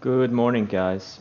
Good morning, guys.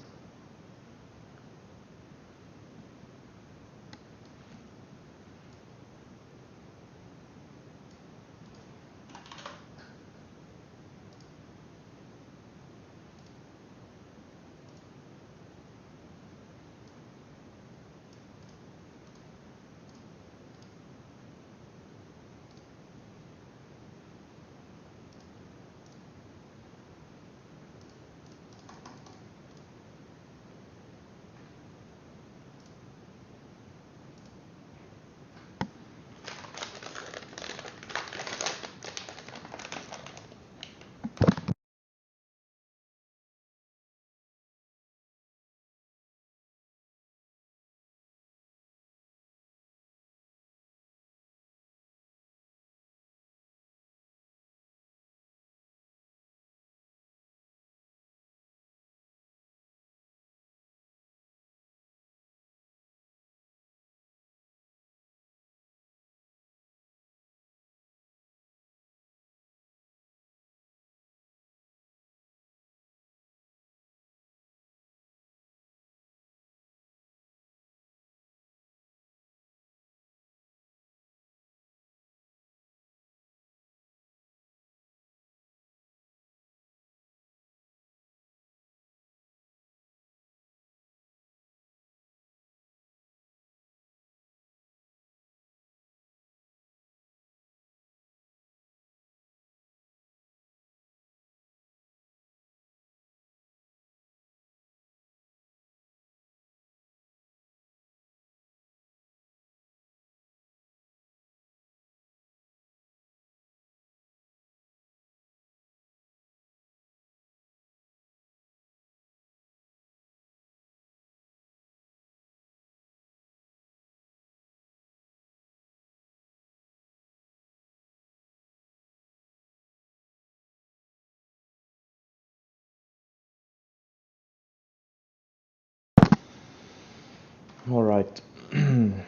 All right. Damn,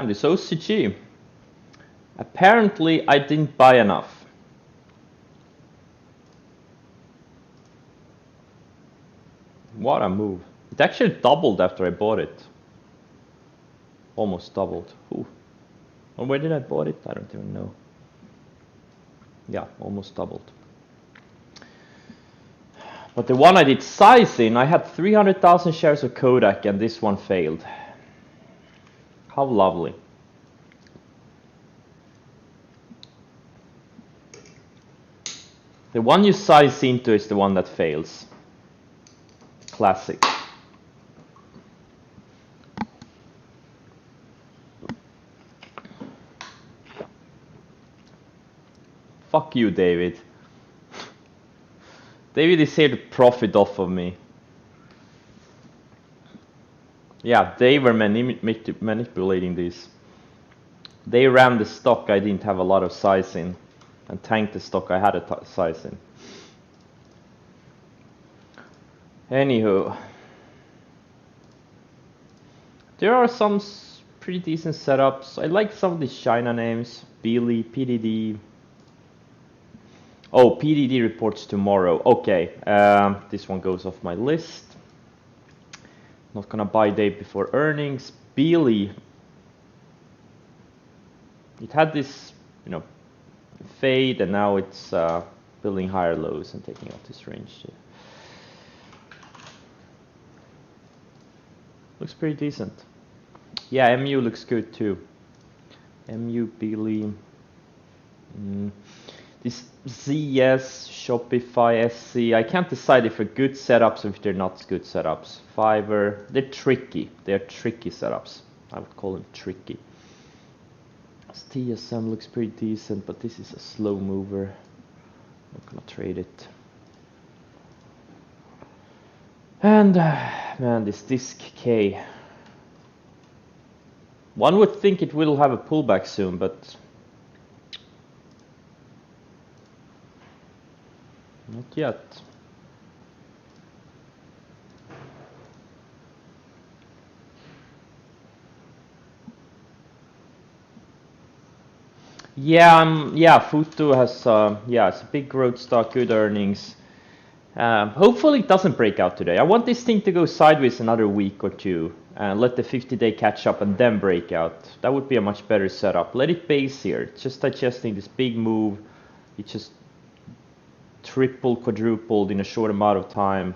this OCG. Apparently, I didn't buy enough. What a move. It actually doubled after I bought it. Almost doubled. Ooh. Or where did I bought it? I don't even know. Yeah, almost doubled. But the one I did size in, I had 300,000 shares of Kodak and this one failed. How lovely. The one you size into is the one that fails. Classic. Fuck you, David. David is here to profit off of me. Yeah, they were manipulating this. They ran the stock I didn't have a lot of size in, and tanked the stock I had a size in. Anywho, there are some pretty decent setups. I like some of these China names. Beely, PDD. Oh, PDD reports tomorrow. Okay, this one goes off my list. Not gonna buy day before earnings. Beely. It had this, fade, and now it's building higher lows and taking out this range. Looks pretty decent. Yeah, MU looks good too. MU, Beely. This ZS, Shopify, SC. I can't decide if they're good setups or if they're not good setups. Fiverr, they're tricky. They're tricky setups. I would call them tricky. TSM looks pretty decent, but this is a slow mover. I'm not gonna trade it. And man, this Disc K. One would think it will have a pullback soon, but not yet. Yeah, yeah, Futu has yeah, it's a big growth stock, good earnings. Hopefully it doesn't break out today. I want this thing to go sideways another week or two and let the 50-day catch up and then break out. That would be a much better setup. Let it base here. It's just digesting this big move. It just tripled, quadrupled in a short amount of time.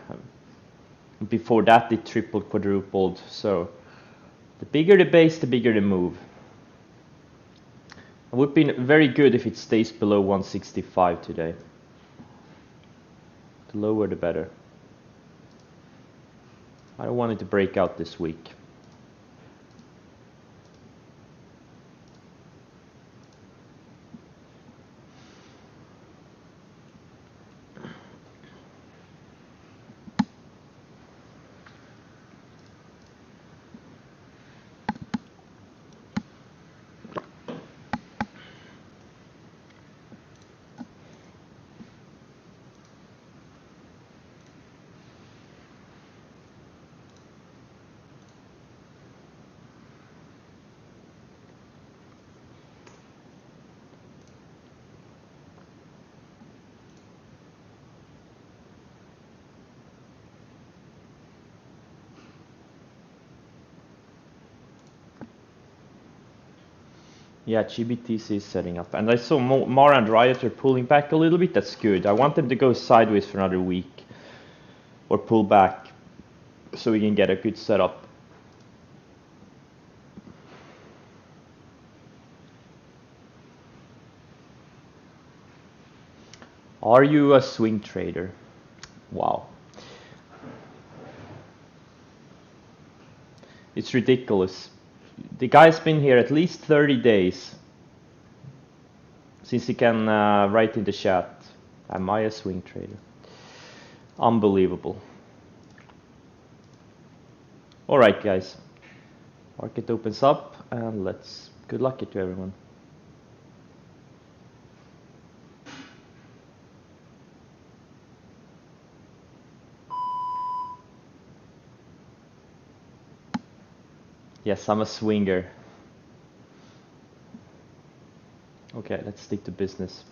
Before that it tripled, quadrupled. So the bigger the base, the bigger the move. It would be very good if it stays below 165 today. The lower the better. I don't want it to break out this week. Yeah, GBTC is setting up. And I saw Mara and Riot are pulling back a little bit. That's good. I want them to go sideways for another week. Or pull back. So we can get a good setup. Are you a swing trader? Wow. It's ridiculous. The guy's been here at least 30 days. Since he can write in the chat. Am I a swing trader? Unbelievable. Alright guys. Market opens up and good luck to everyone. Yes, I'm a swinger. Okay, let's stick to business.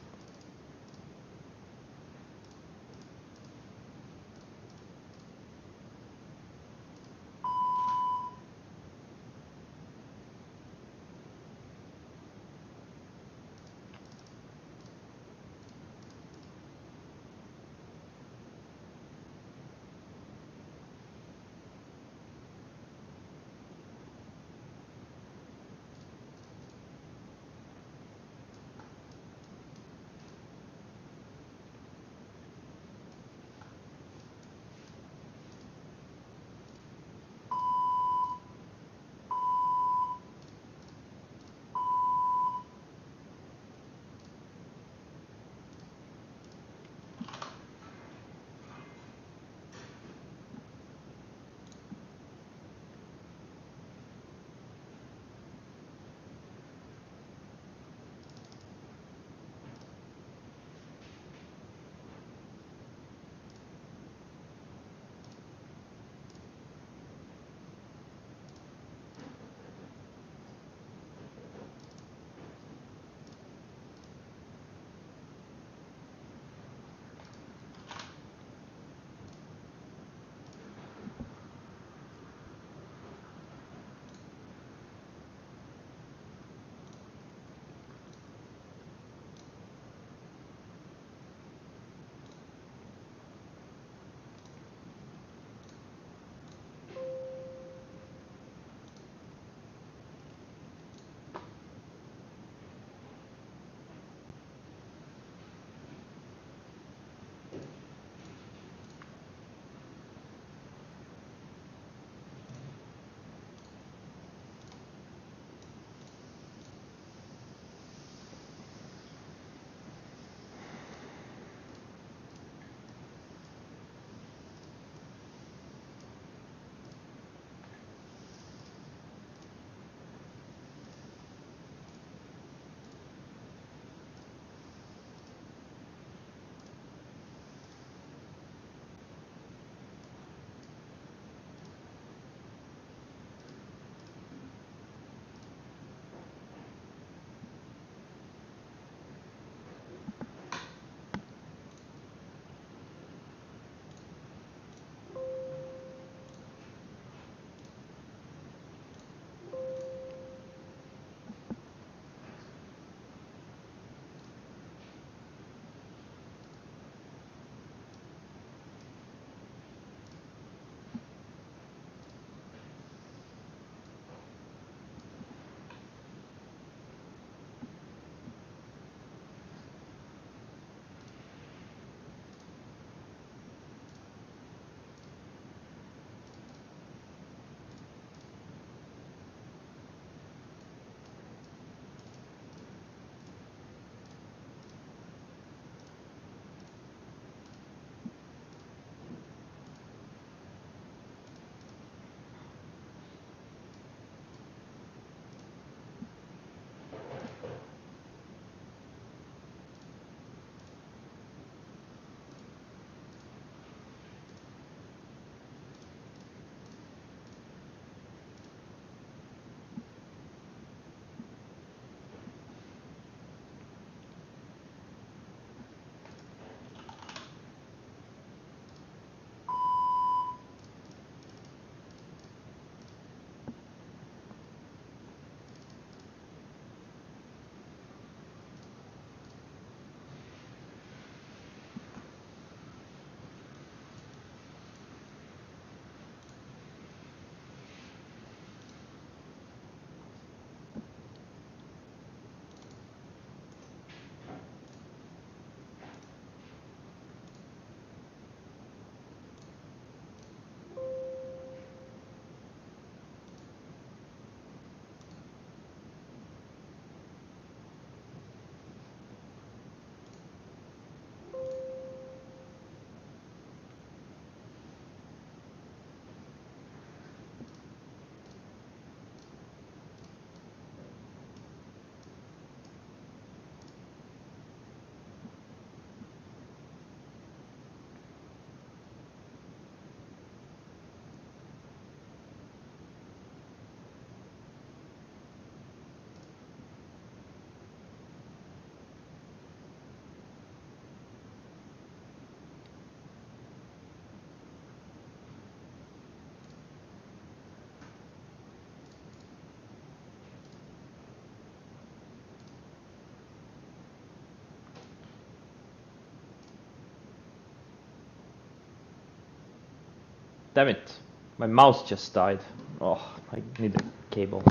Damn it. My mouse just died. Oh, I need a cable.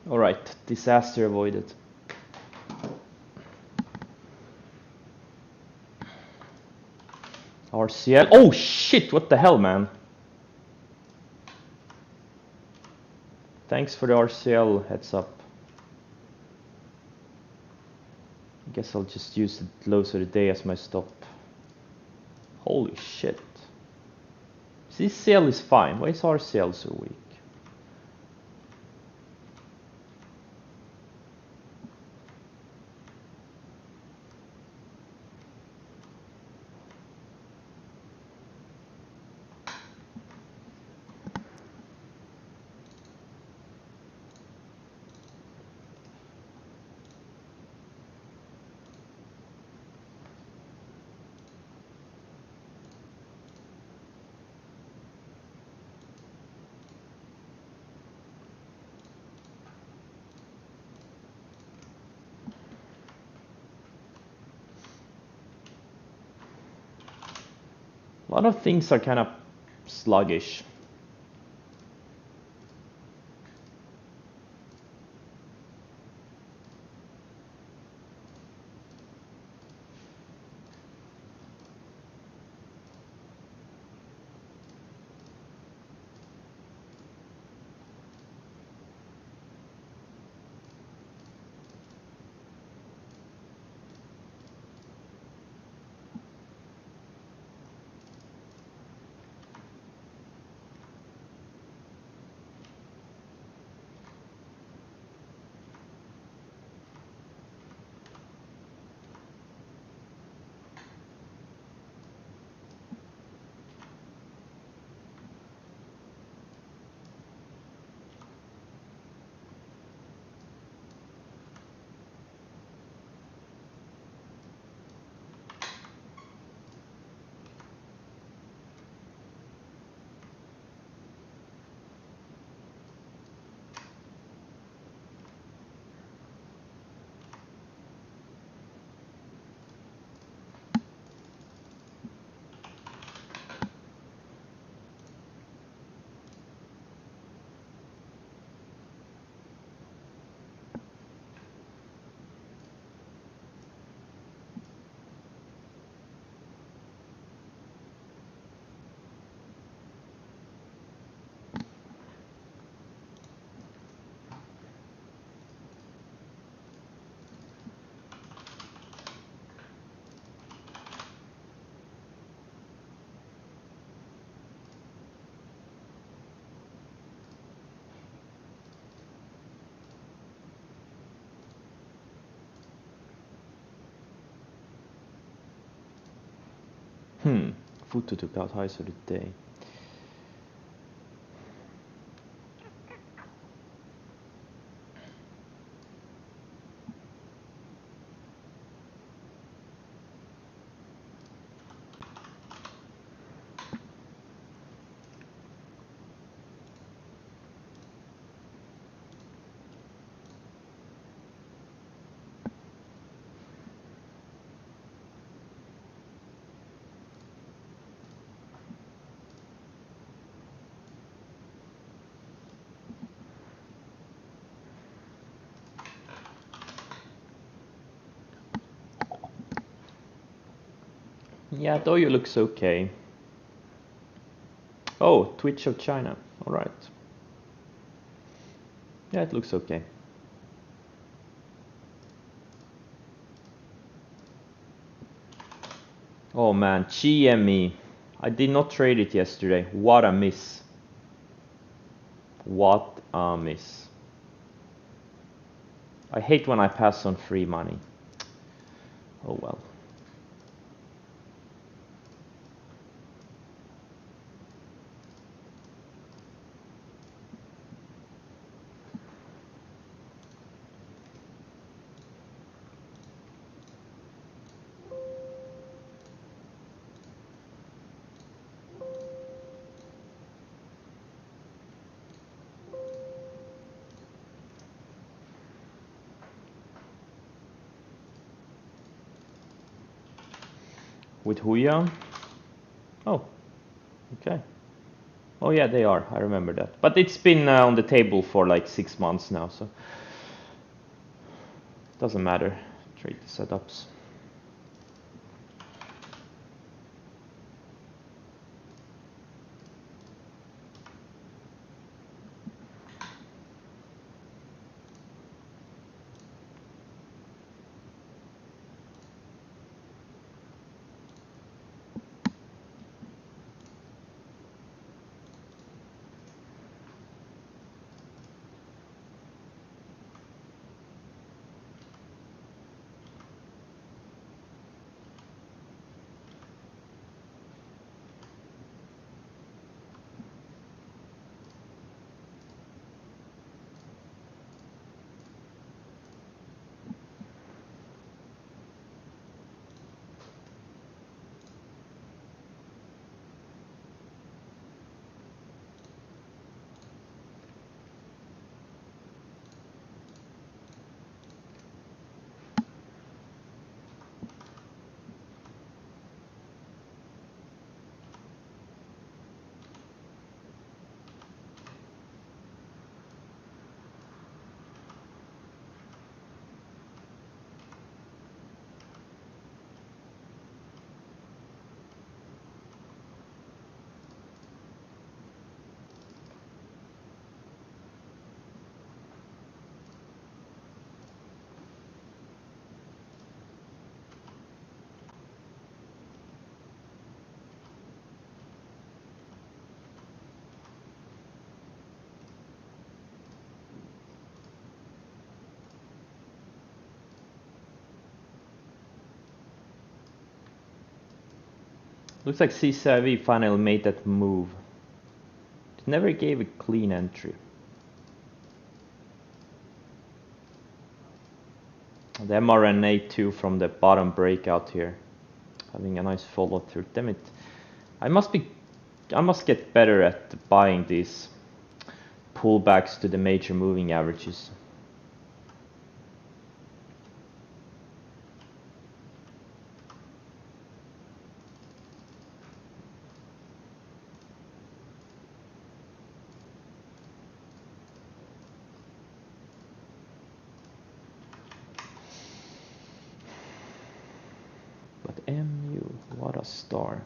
Alright, disaster avoided. RCL. Oh shit, what the hell, man? Thanks for the RCL heads up. I guess I'll just use the lows of the day as my stop. Holy shit. This CL is fine. Why is RCL so weak? A lot of things are kind of sluggish. Futu took out highs of the day. Yeah, Doyo looks okay. Oh, Twitch of China. Alright. Yeah, it looks okay. Oh man, GME. I did not trade it yesterday. What a miss. What a miss. I hate when I pass on free money. Oh well. with Huya. Oh, okay. Oh yeah, they are. I remember that. But it's been on the table for like 6 months now, so doesn't matter. Trade the setups. Looks like CCIV finally made that move. It never gave a clean entry. The mRNA 2 from the bottom breakout here, having a nice follow through. Damn it! I must get better at buying these pullbacks to the major moving averages. But MU, what a star.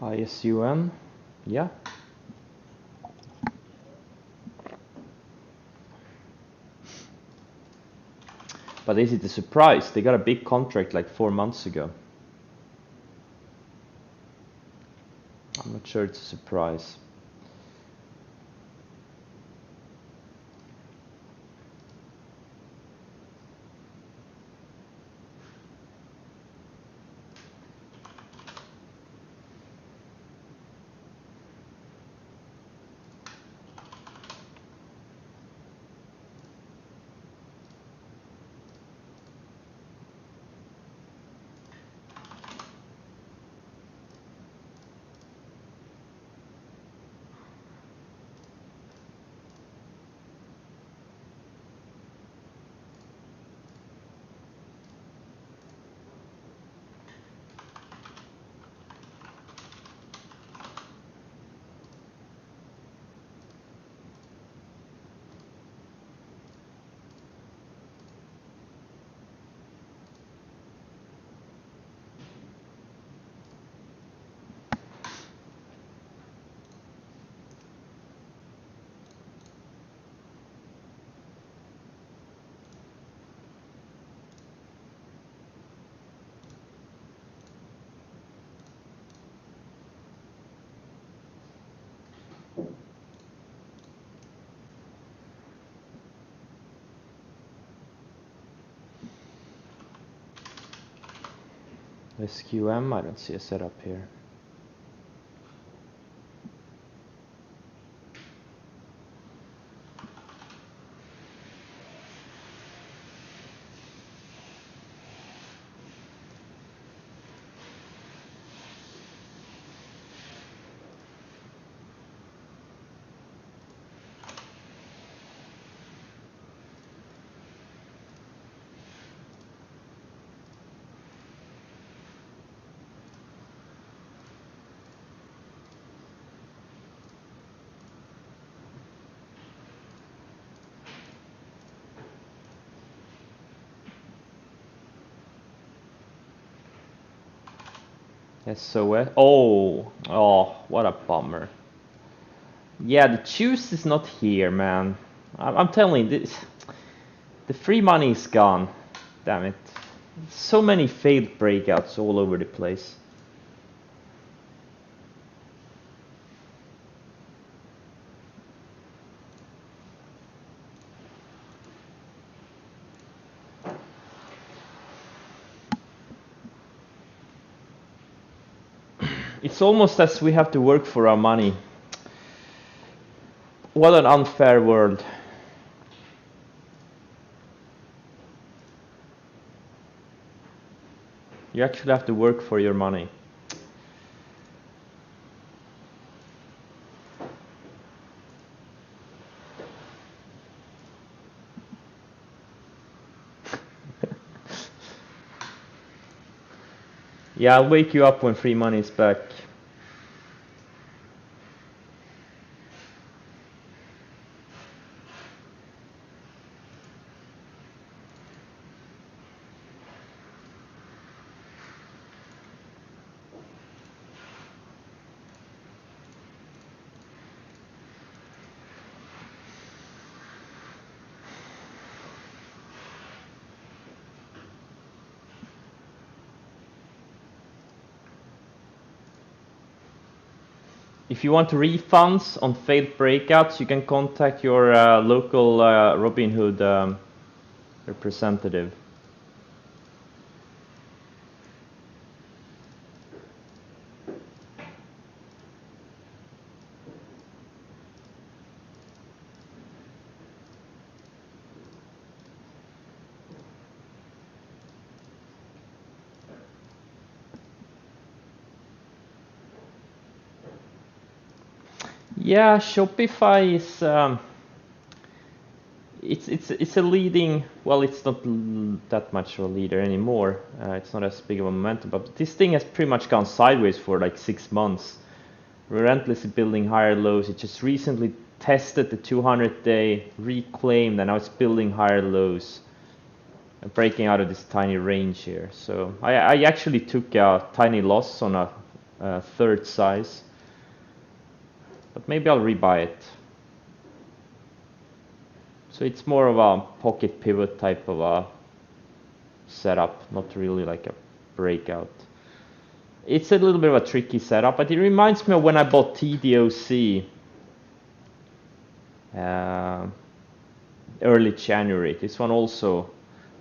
ISUN, yeah. But is it a surprise? They got a big contract like 4 months ago. I'm not sure it's a surprise. SQM, I don't see a setup here. SOS. Oh, what a bummer. Yeah, the juice is not here, man. I'm telling you, the free money is gone. Damn it. So many failed breakouts all over the place. It's almost as we have to work for our money. What an unfair world. You actually have to work for your money. Yeah, I'll wake you up when free money is back. If you want refunds on failed breakouts, you can contact your local Robinhood representative. Yeah, Shopify is it's a leading. Well, it's not that much of a leader anymore. It's not as big of a momentum, but this thing has pretty much gone sideways for like 6 months, relentlessly building higher lows. It just recently tested the 200-day, reclaimed, and now it's building higher lows, breaking out of this tiny range here. So I actually took a tiny loss on a third size. But maybe I'll rebuy it. So it's more of a pocket pivot type of a setup, not really like a breakout. It's a little bit of a tricky setup, but it reminds me of when I bought TDOC early January. This one also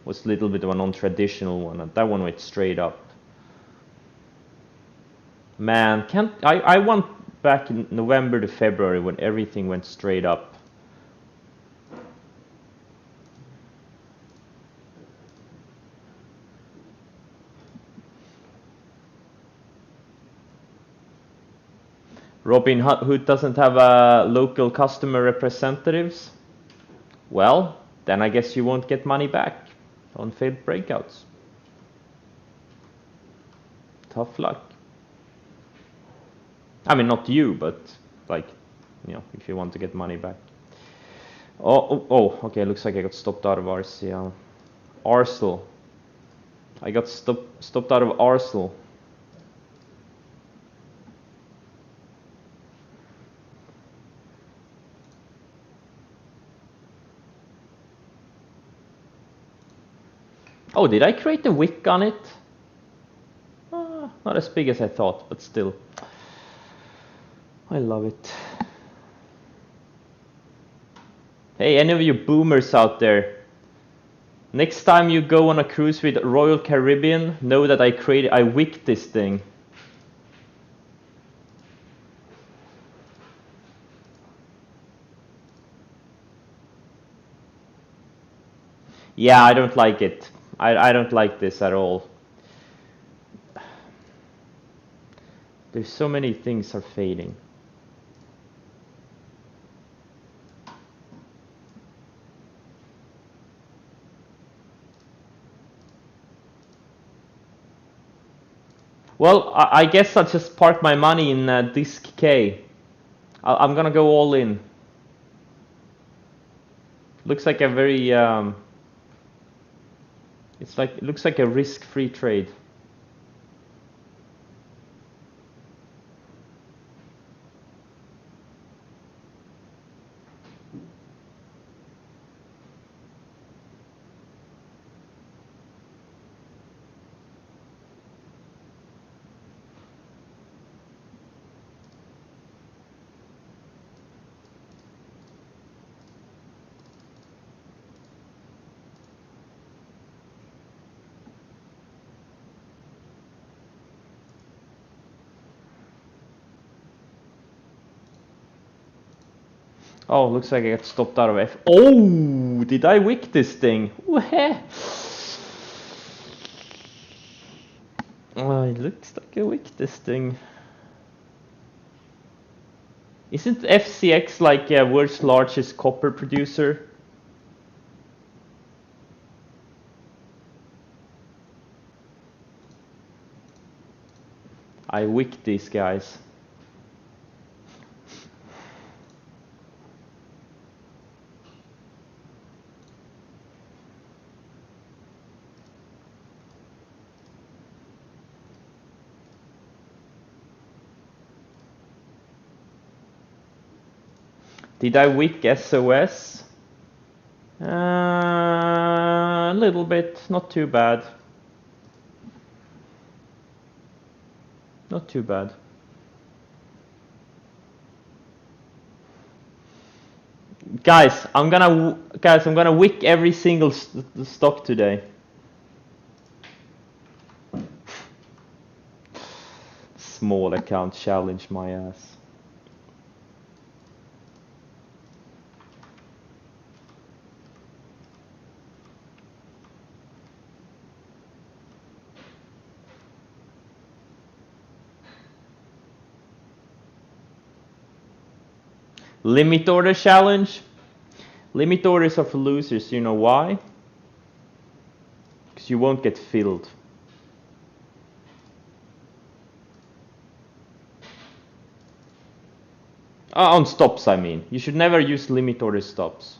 was a little bit of a non-traditional one, and that one went straight up. Man, I want back in November to February when everything went straight up. Robinhood doesn't have local customer representatives? Well, then I guess you won't get money back on failed breakouts. Tough luck. I mean, not you, but like, you know, if you want to get money back. Oh, okay, looks like I got stopped out of RCL. Arsenal. I got stopped out of Arsenal. Oh, did I create a wick on it? Not as big as I thought, but still. I love it. Hey, any of you boomers out there, Next time you go on a cruise with Royal Caribbean, know that I wicked this thing. Yeah, I don't like it. I don't like this at all. There's so many things are fading. Well, I guess I'll just park my money in Disc K. I'm gonna go all in. Looks like a very it looks like a risk-free trade. Oh, looks like I got stopped out of F. Oh, did I wick this thing? Oh, it looks like I wicked this thing. Isn't FCX like world's largest copper producer? I wicked these guys. Did I wick SOS? A little bit, not too bad. Not too bad. Guys, I'm gonna wick every single stock today. Small account challenge my ass. Limit order challenge. Limit orders are for losers. You know why? Because you won't get filled. On stops, I mean. You should never use limit order stops.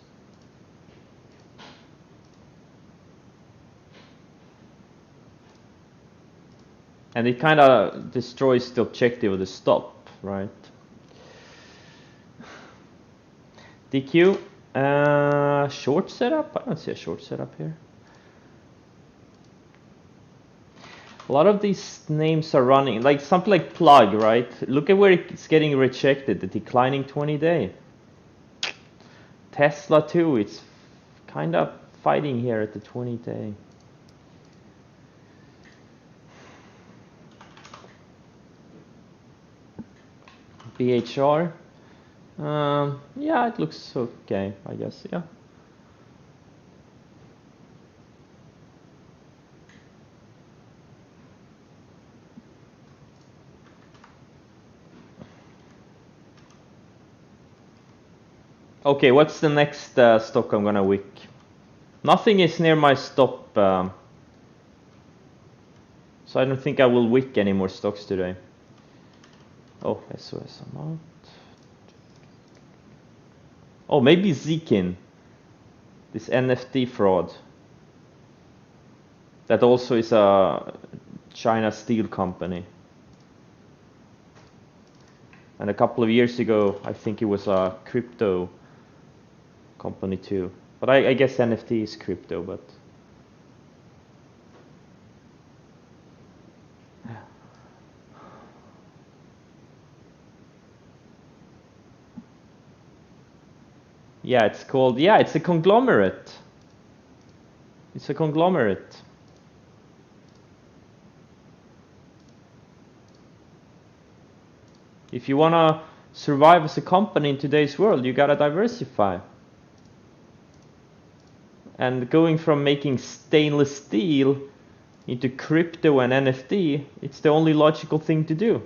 And it kind of destroys the objective of the stop, right? DQ. Short setup? I don't see a short setup here. A lot of these names are running, like something like Plug, right? Look at where it's getting rejected, the declining 20-day. Tesla too, it's kind of fighting here at the 20-day. BHR. Yeah, it looks okay, I guess, yeah. Okay, what's the next stock I'm gonna wick? Nothing is near my stop, so I don't think I will wick any more stocks today. Oh, SOS amount. Oh, maybe Zekin, this NFT fraud. That also is a China steel company. And a couple of years ago, I think it was a crypto company too. But I guess NFT is crypto, but... Yeah, it's called, yeah, it's a conglomerate. It's a conglomerate. If you want to survive as a company in today's world, you gotta diversify. And going from making stainless steel into crypto and NFT, it's the only logical thing to do.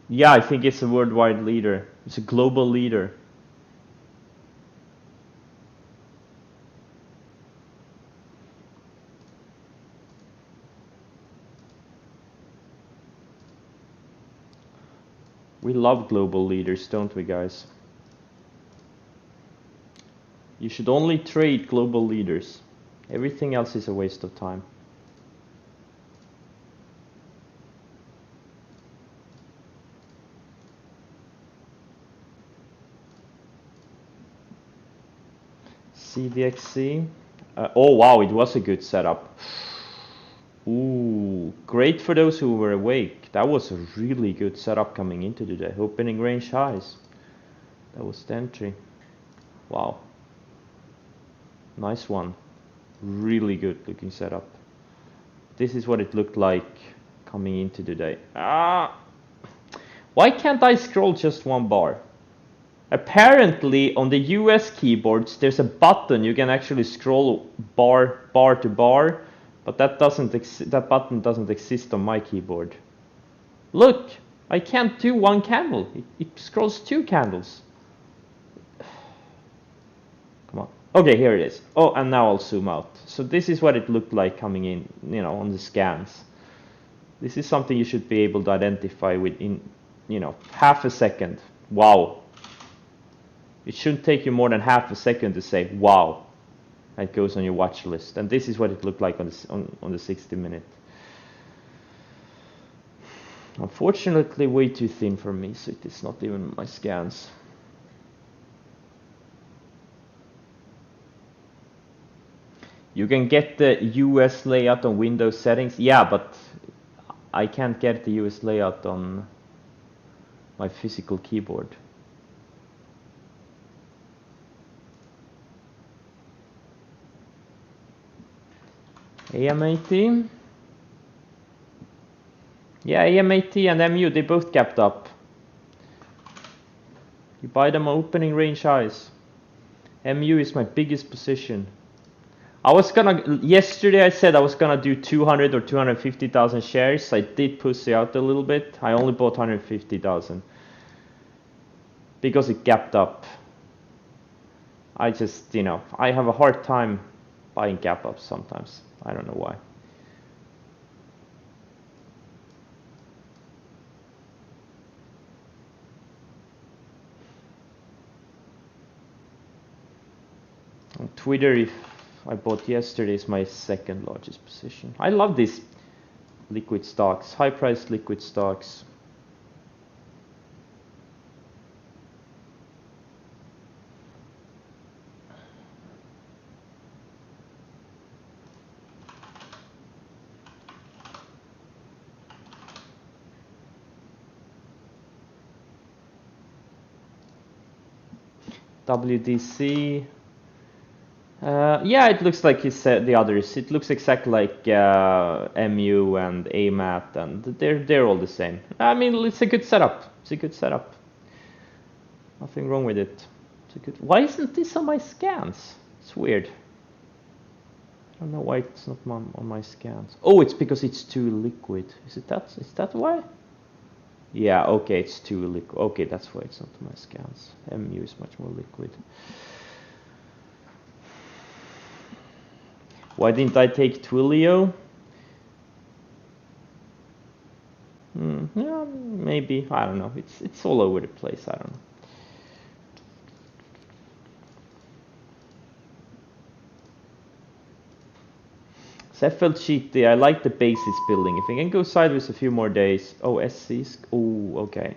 Yeah, I think it's a worldwide leader. It's a global leader. We love global leaders, don't we, guys? You should only trade global leaders. Everything else is a waste of time. CVXC. Oh wow, it was a good setup. Ooh, great for those who were awake. That was a really good setup coming into the day. Opening range highs. That was the entry. Wow. Nice one. Really good looking setup. This is what it looked like coming into the day. Why can't I scroll just one bar? Apparently on the US keyboards there's a button you can actually scroll bar to bar, but that button doesn't exist on my keyboard. Look, I can't do one candle. It scrolls two candles. Come on. Okay, here it is. Oh, and now I'll zoom out. So this is what it looked like coming in, you know, on the scans. This is something you should be able to identify within, you know, half a second. Wow. It shouldn't take you more than half a second to say, wow. It goes on your watch list. And this is what it looked like on the 60-minute. Unfortunately, way too thin for me, so it is not even my scans. You can get the US layout on Windows settings. Yeah, but I can't get the US layout on my physical keyboard. AMAT. Yeah, AMAT and MU, they both gapped up. You buy them opening range highs. MU is my biggest position. Yesterday I said I was gonna do 200 or 250,000 shares. I did pussy out a little bit. I only bought 150,000 because it gapped up. I just, you know, I have a hard time buying gap ups sometimes. I don't know why. On Twitter, if I bought yesterday, is my second largest position. I love these liquid stocks, high priced liquid stocks. WDC. Yeah, it looks like the others. It looks exactly like MU and AMAT, and they're all the same. I mean, it's a good setup. It's a good setup. Nothing wrong with it. It's a good. Why isn't this on my scans? It's weird. I don't know why it's not on my scans. Oh, it's because it's too liquid. Is it that? Is that why? Yeah, okay, it's too liquid. Okay, that's why it's not on my scans. MU is much more liquid. Why didn't I take Twilio? Yeah, maybe. I don't know. It's all over the place. I don't know. Seffeld GT, I like the base it's building. If it can go sideways a few more days. Oh, SCs. Oh, okay.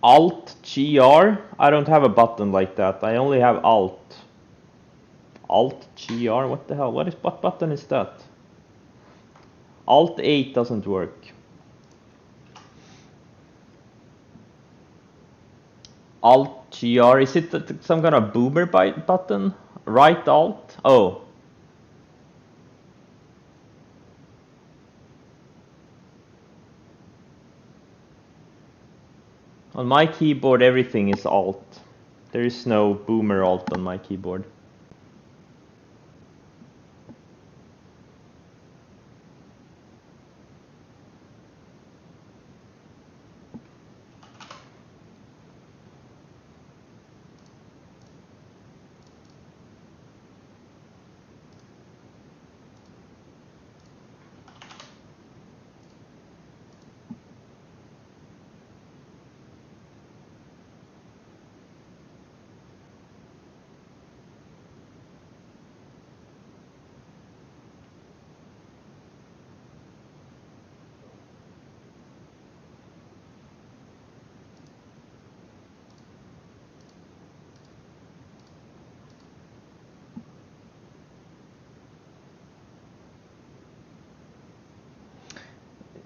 Alt GR? I don't have a button like that. I only have Alt. Alt GR? What the hell? What button is that? Alt 8 doesn't work. Alt GR, is it some kind of boomer button? Right Alt? Oh. On my keyboard everything is Alt. There is no boomer Alt on my keyboard.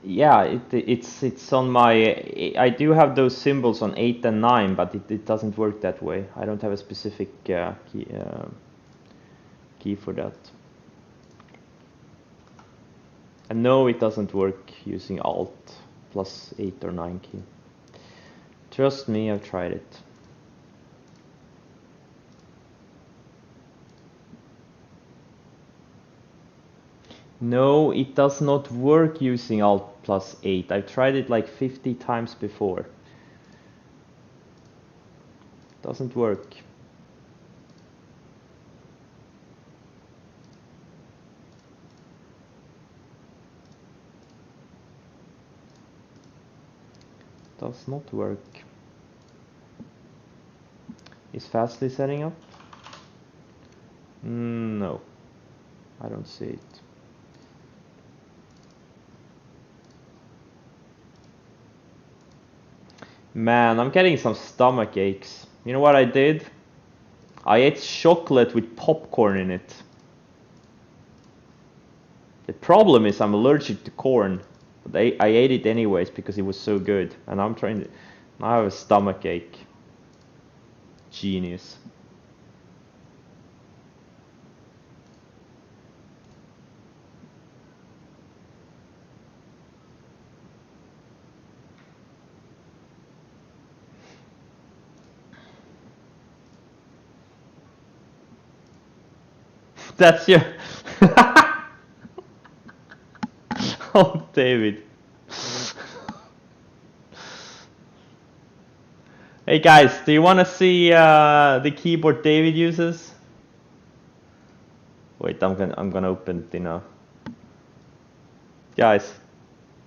Yeah, it's on my. I do have those symbols on 8 and 9, but it doesn't work that way. I don't have a specific key for that. And no, it doesn't work using Alt plus 8 or 9 key. Trust me, I've tried it. No, it does not work using Alt plus 8. I've tried it like 50 times before. Doesn't work. Does not work. Is Fastly setting up? No, I don't see it. Man, I'm getting some stomach aches. You know what I did? I ate chocolate with popcorn in it. The problem is I'm allergic to corn, but I ate it anyways because it was so good. And I'm trying to. I have a stomach ache. Genius. That's your. Oh, David. Hey guys, do you want to see the keyboard David uses? Wait, I'm gonna open it now. Guys,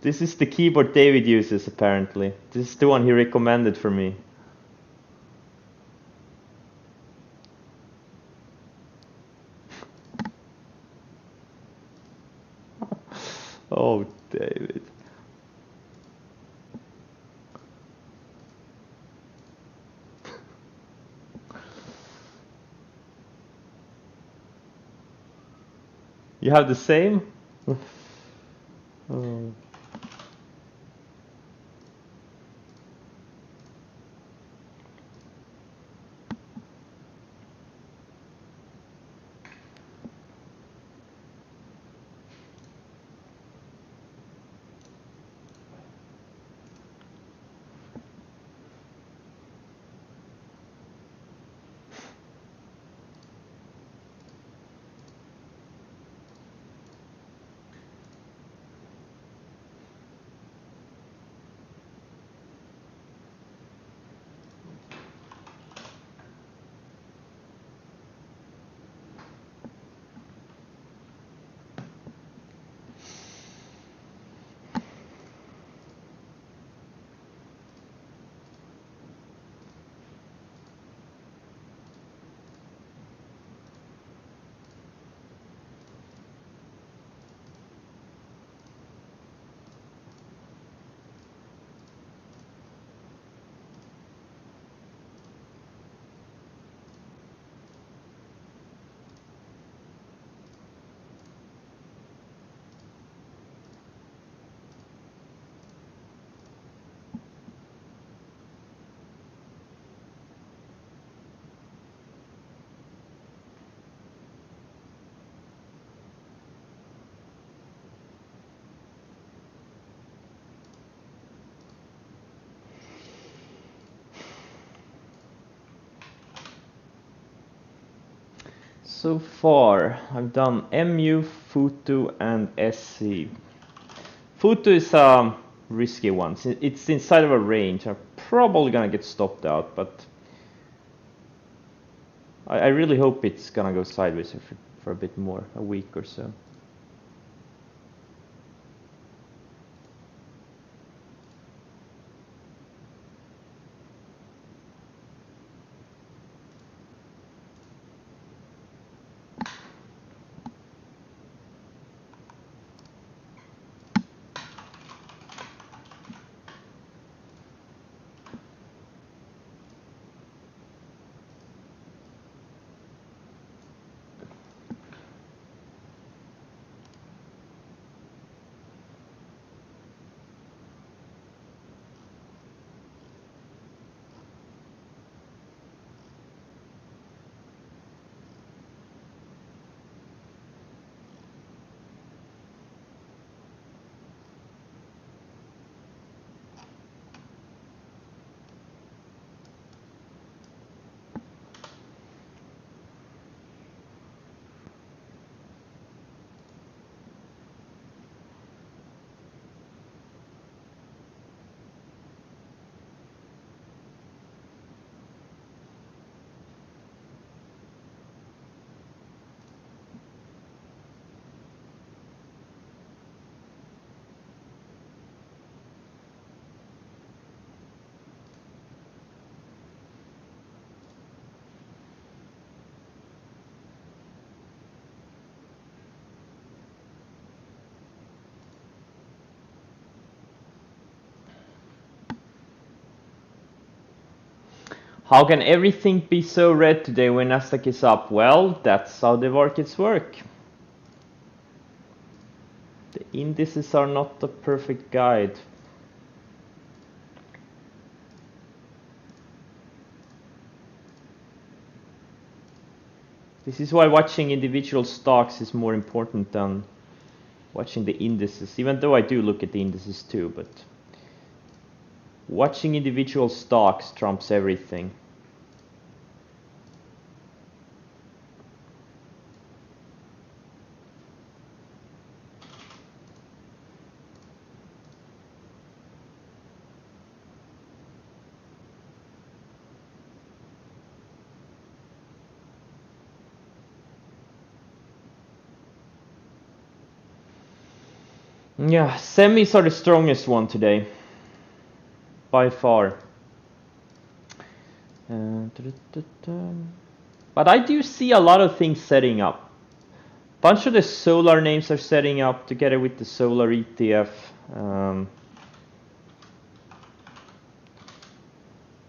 this is the keyboard David uses apparently. This is the one he recommended for me. Oh, David. You have the same? Oh. So far, I've done MU, Futu, and SC. Futu is a risky one. It's inside of a range. I'm probably gonna get stopped out, but I really hope it's gonna go sideways for a bit more, a week or so. How can everything be so red today when Nasdaq is up? Well, that's how the markets work. The indices are not the perfect guide. This is why watching individual stocks is more important than watching the indices, even though I do look at the indices too, but watching individual stocks trumps everything. Yeah, semis are the strongest one today, by far. But I do see a lot of things setting up. Bunch of the solar names are setting up together with the solar ETF.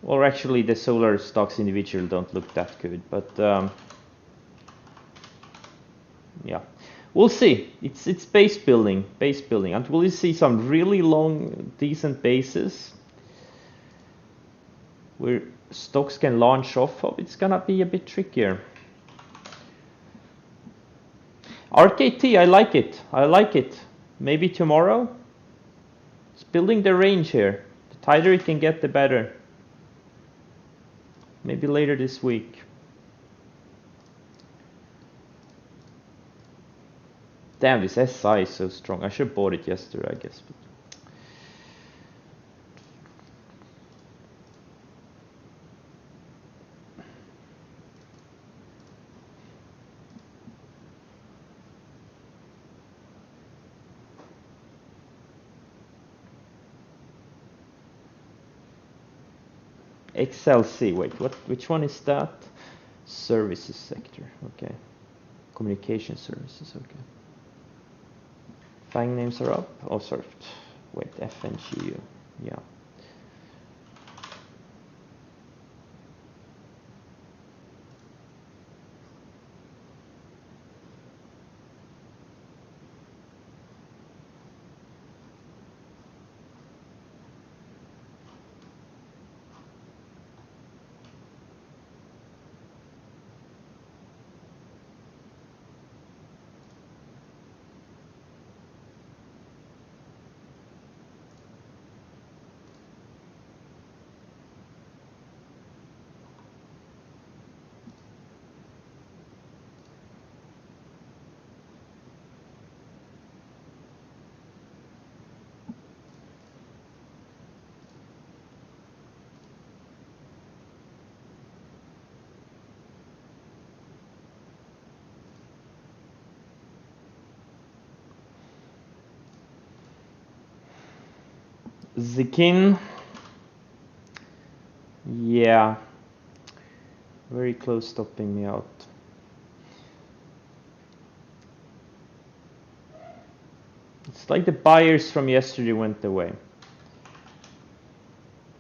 Or actually, the solar stocks individual don't look that good, but yeah, we'll see. It's base building, until we see some really long, decent bases where stocks can launch off of. It's gonna be a bit trickier. RKT, I like it. I like it. Maybe tomorrow. It's building the range here. The tighter it can get, the better. Maybe later this week. Damn, this SI is so strong. I should have bought it yesterday, I guess. But XLC, wait, which one is that? Services sector, okay. Communication services, okay. Fang names are up. Oh, sorry. Wait, FNGU, yeah. Zikin, yeah, very close stopping me out. It's like the buyers from yesterday went away.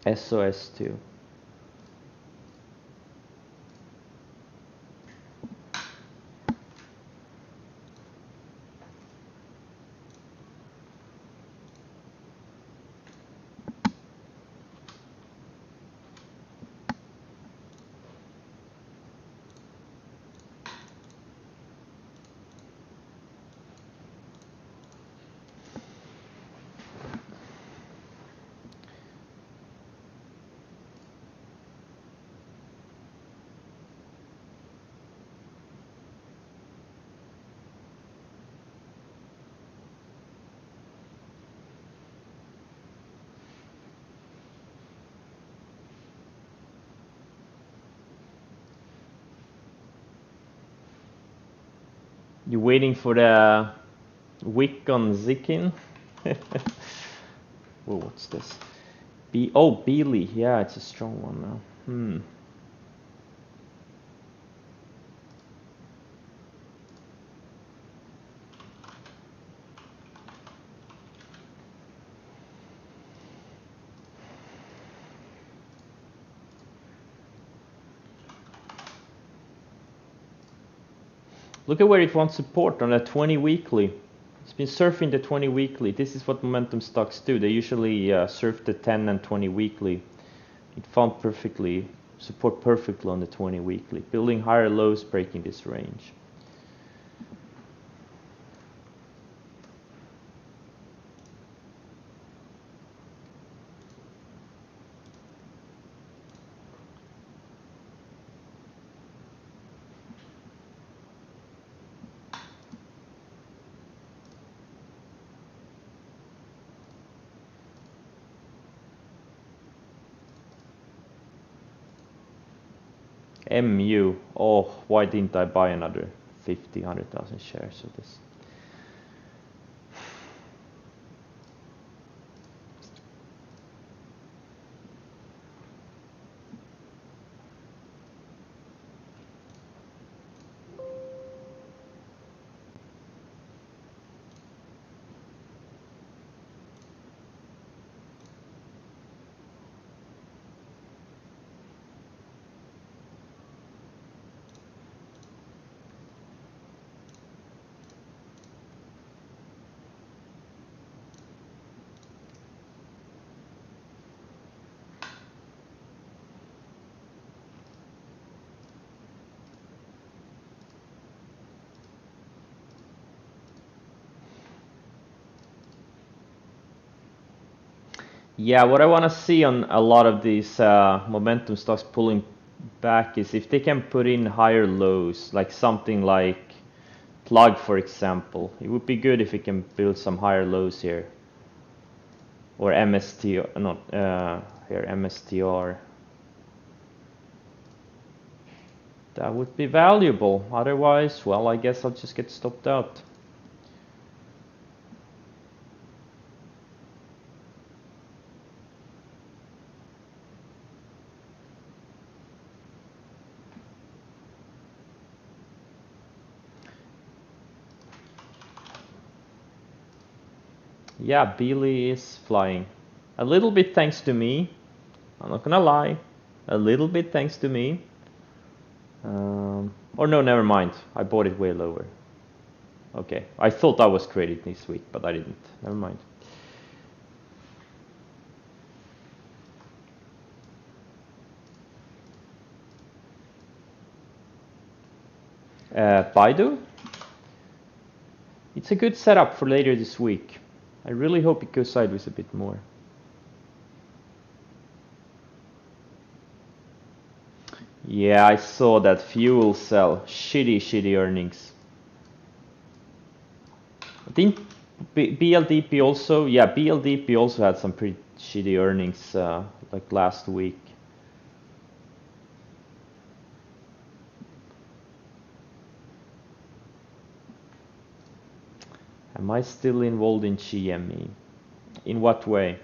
SOS2. You waiting for the wick on Zikin? Whoa, what's this? Beely. Yeah, it's a strong one now. Look at where it wants support on that 20 weekly. It's been surfing the 20 weekly. This is what momentum stocks do. They usually surf the 10 and 20 weekly. It found support perfectly on the 20 weekly, building higher lows, breaking this range. MU. Oh, why didn't I buy another 50, 100,000 shares of this? Yeah, what I want to see on a lot of these momentum stocks pulling back is if they can put in higher lows, like something like Plug, for example. It would be good if we can build some higher lows here. Or MST, not here, MSTR. That would be valuable. Otherwise, well, I guess I'll just get stopped out. Yeah, Beely is flying. A little bit thanks to me. I'm not gonna lie. A little bit thanks to me. Or no, never mind. I bought it way lower. Okay, I thought I was created this week, but I didn't. Never mind. Baidu? It's a good setup for later this week. I really hope it goes sideways a bit more. Yeah, I saw that fuel cell. Shitty earnings. I think BLDP also, yeah, BLDP also had some pretty shitty earnings like last week. Am I still involved in GME? In what way?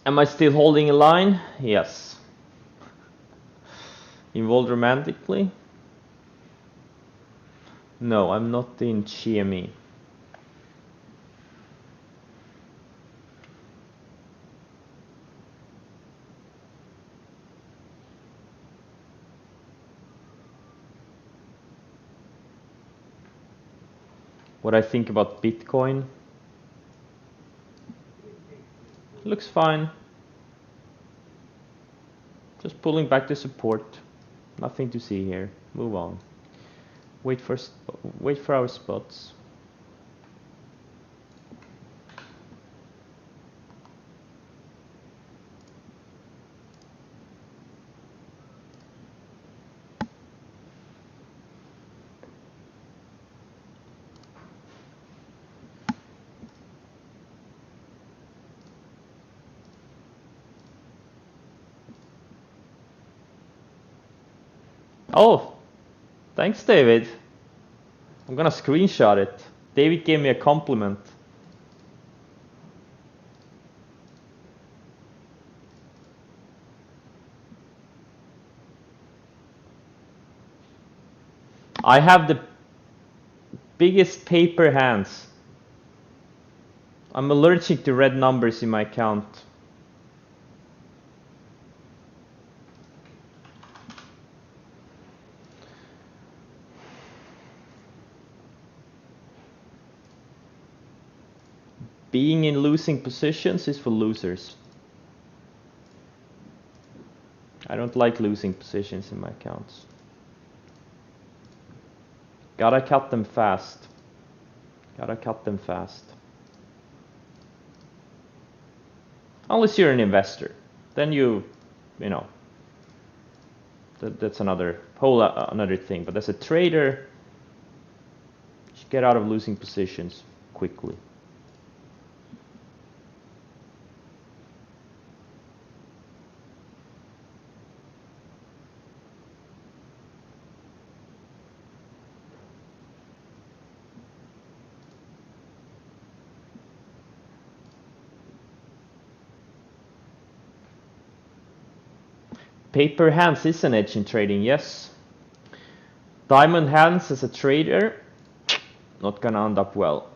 Am I still holding a line? Yes. Involved romantically? No, I'm not in GME. What I think about Bitcoin? Looks fine. Just pulling back the support. Nothing to see here. Move on. Wait for our spots. Oh, thanks, David. I'm gonna screenshot it. David gave me a compliment. I have the biggest paper hands. I'm allergic to red numbers in my account. Being in losing positions is for losers. I don't like losing positions in my accounts. Gotta cut them fast. Gotta cut them fast. Unless you're an investor. Then you know, that's another whole another thing. But as a trader, you should get out of losing positions quickly. Paper hands is an edge in trading, yes. Diamond hands as a trader, not gonna end up well.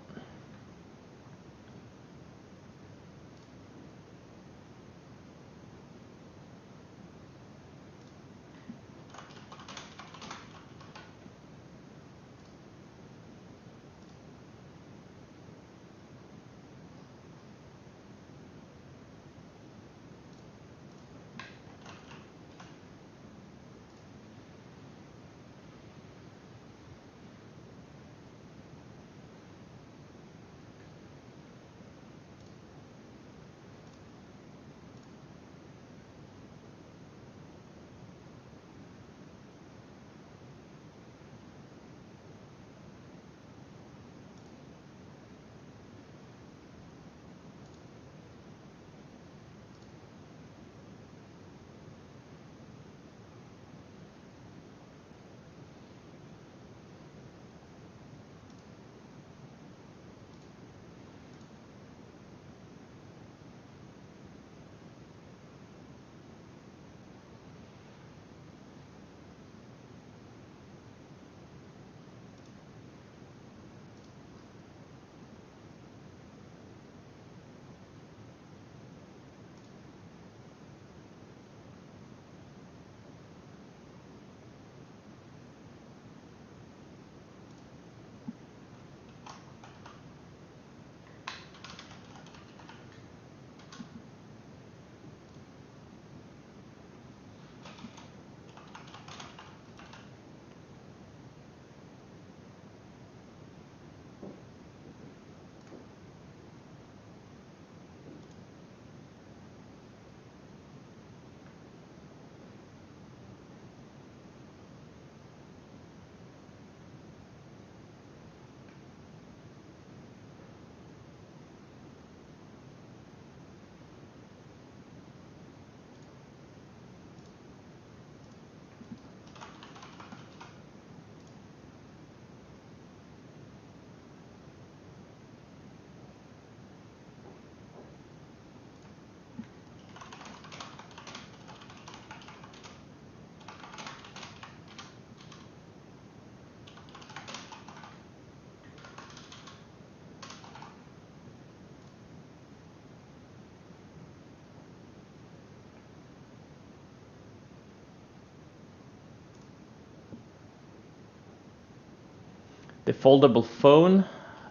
The foldable phone,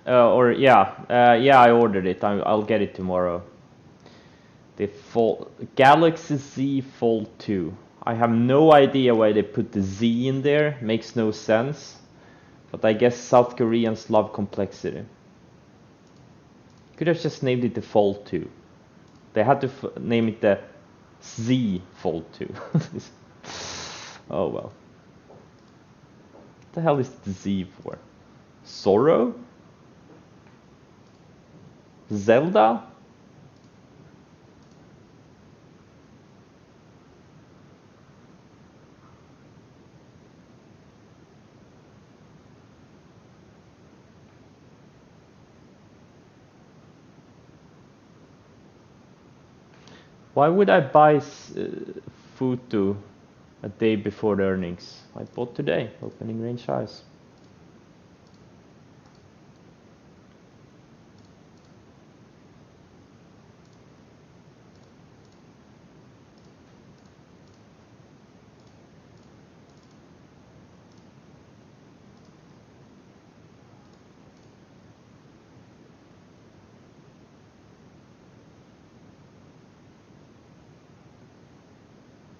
yeah, I ordered it. I'll get it tomorrow. The Galaxy Z Fold 2. I have no idea why they put the Z in there. Makes no sense. But I guess South Koreans love complexity. Could have just named it the Fold 2. They had to name it the Z Fold 2. Oh well. What the hell is the Z for? Zorro? Zelda? Why would I buy Futu a day before the earnings? I bought today, opening range highs.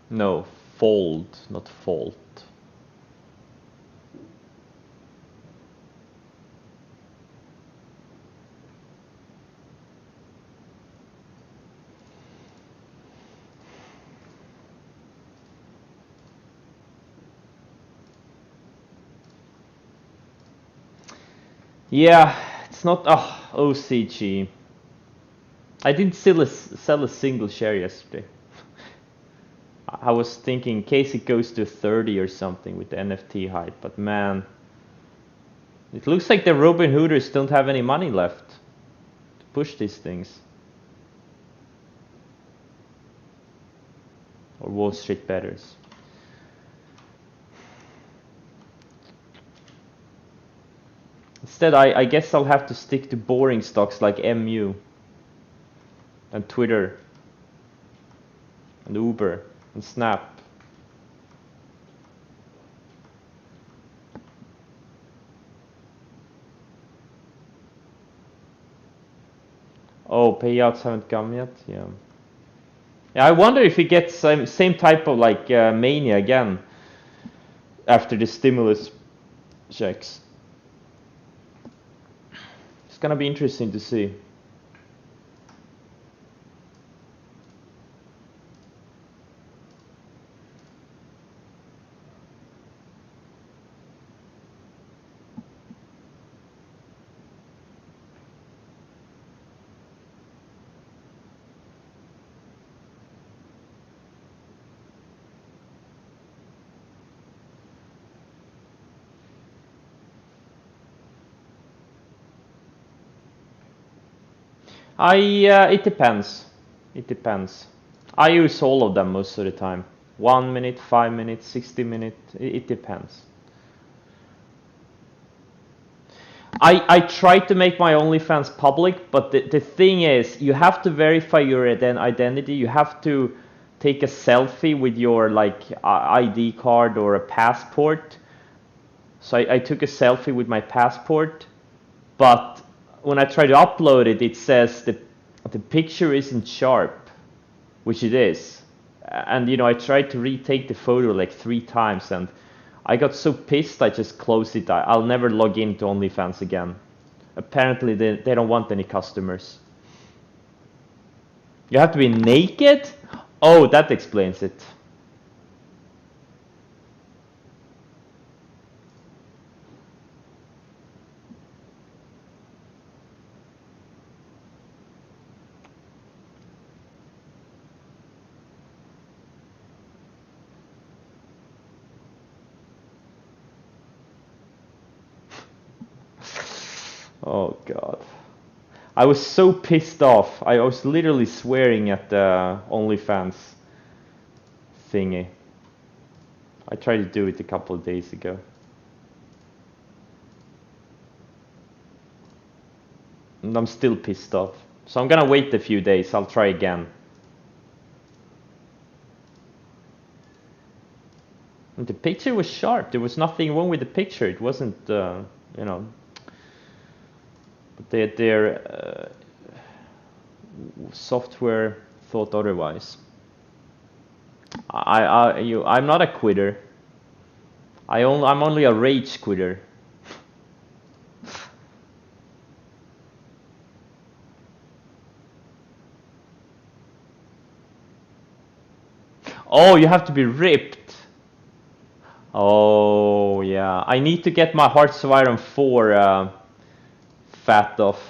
No, fold, not fault. Yeah, it's not OCG. I didn't sell a single share yesterday. I was thinking in case it goes to 30 or something with the NFT hype, but man, it looks like the Robinhooders don't have any money left to push these things. Or Wall Street bettors. Instead, I guess I'll have to stick to boring stocks like MU and Twitter and Uber and Snap. Oh, payouts haven't come yet. Yeah. Yeah, I wonder if we get same type of like mania again after the stimulus checks. It's gonna be interesting to see. It depends. It depends. I use all of them most of the time. 1 minute, 5 minutes, 60 minutes. It depends. I try to make my OnlyFans public, but the thing is, you have to verify your identity. You have to take a selfie with your like ID card or a passport. So I took a selfie with my passport, but when I try to upload it, it says the picture isn't sharp, which it is. And you know, I tried to retake the photo like 3 times, and I got so pissed I just closed it. I'll never log into OnlyFans again. Apparently they don't want any customers. You have to be naked? Oh, that explains it. Oh god. I was so pissed off. I was literally swearing at the OnlyFans thingy. I tried to do it a couple of days ago. And I'm still pissed off. So I'm gonna wait a few days. I'll try again. And the picture was sharp. There was nothing wrong with the picture. It wasn't you know, but their software thought otherwise. I'm not a quitter. I'm only a rage quitter. Oh, you have to be ripped. Oh yeah, I need to get my Hearts of Iron 4 fat off.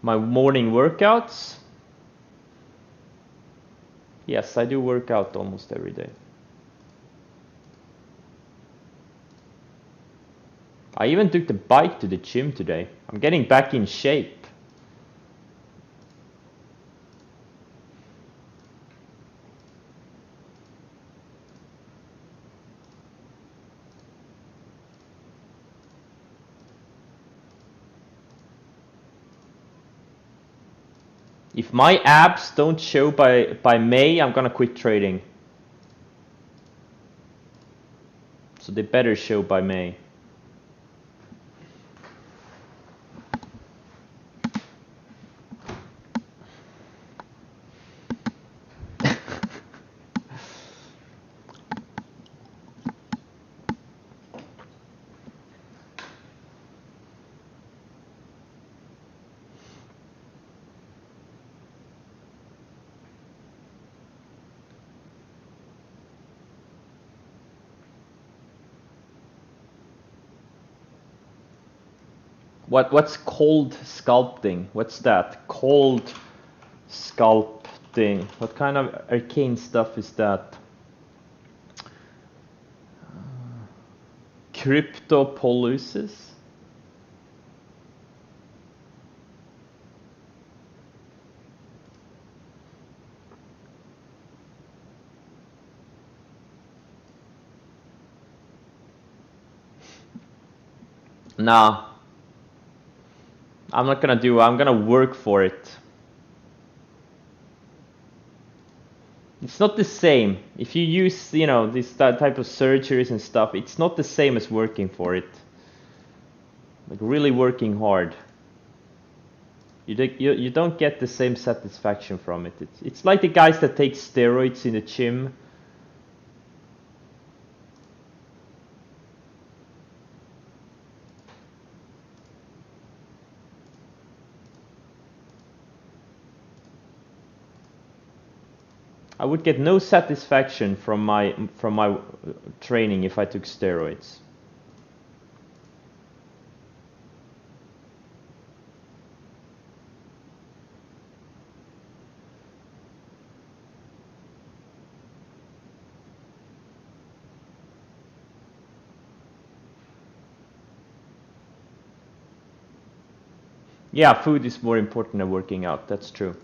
My morning workouts. Yes, I do work out almost every day. I even took the bike to the gym today. I'm getting back in shape. If my abs don't show by May, I'm gonna quit trading. So they better show by May. What's cold sculpting? What's that? Cold sculpting. What kind of arcane stuff is that? Cryptopolusis? Nah. I'm not gonna do. I'm gonna work for it. It's not the same. If you use, you know, this type of surgeries and stuff, it's not the same as working for it. Like really working hard. You don't get the same satisfaction from it. It's like the guys that take steroids in the gym. I would get no satisfaction from my training if I took steroids. Yeah, food is more important than working out. That's true.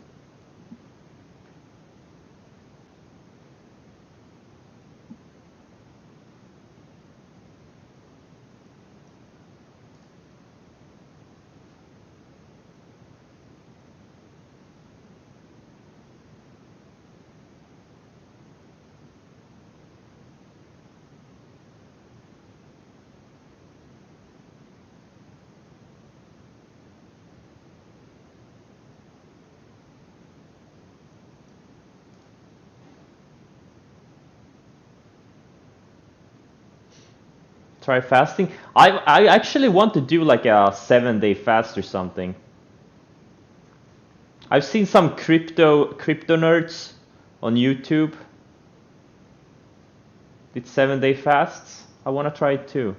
Try fasting. I actually want to do like a 7-day fast or something. I've seen some crypto nerds on YouTube did 7-day fasts. I want to try it too.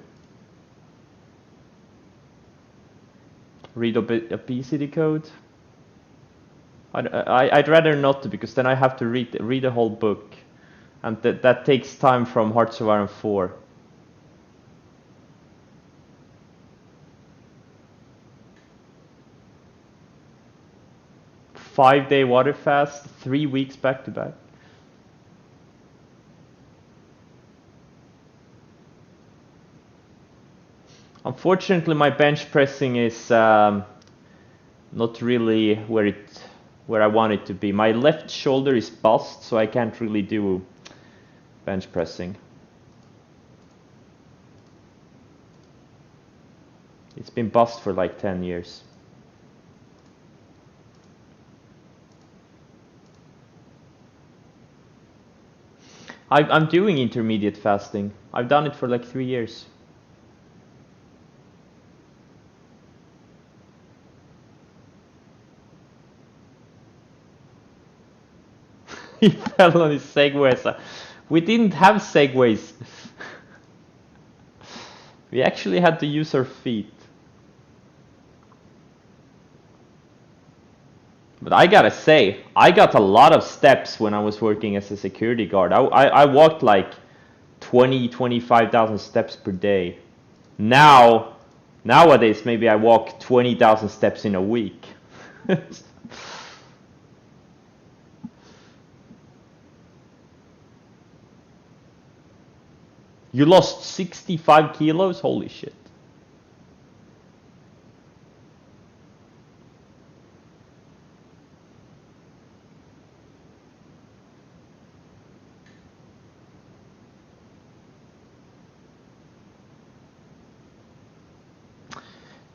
read obesity code. I'd rather not to, because then I have to read the whole book, and that takes time from Hearts of Iron 4. Five-day water fast, 3 weeks back to back. Unfortunately, my bench pressing is not really where I want it to be. My left shoulder is bust, so I can't really do bench pressing. It's been bust for like 10 years. I'm doing intermediate fasting. I've done it for like 3 years. He fell on his Segways. We didn't have Segways. We actually had to use our feet. But I gotta say, I got a lot of steps when I was working as a security guard. I walked like 25,000 steps per day. Nowadays, maybe I walk 20,000 steps in a week. You lost 65 kilos? Holy shit.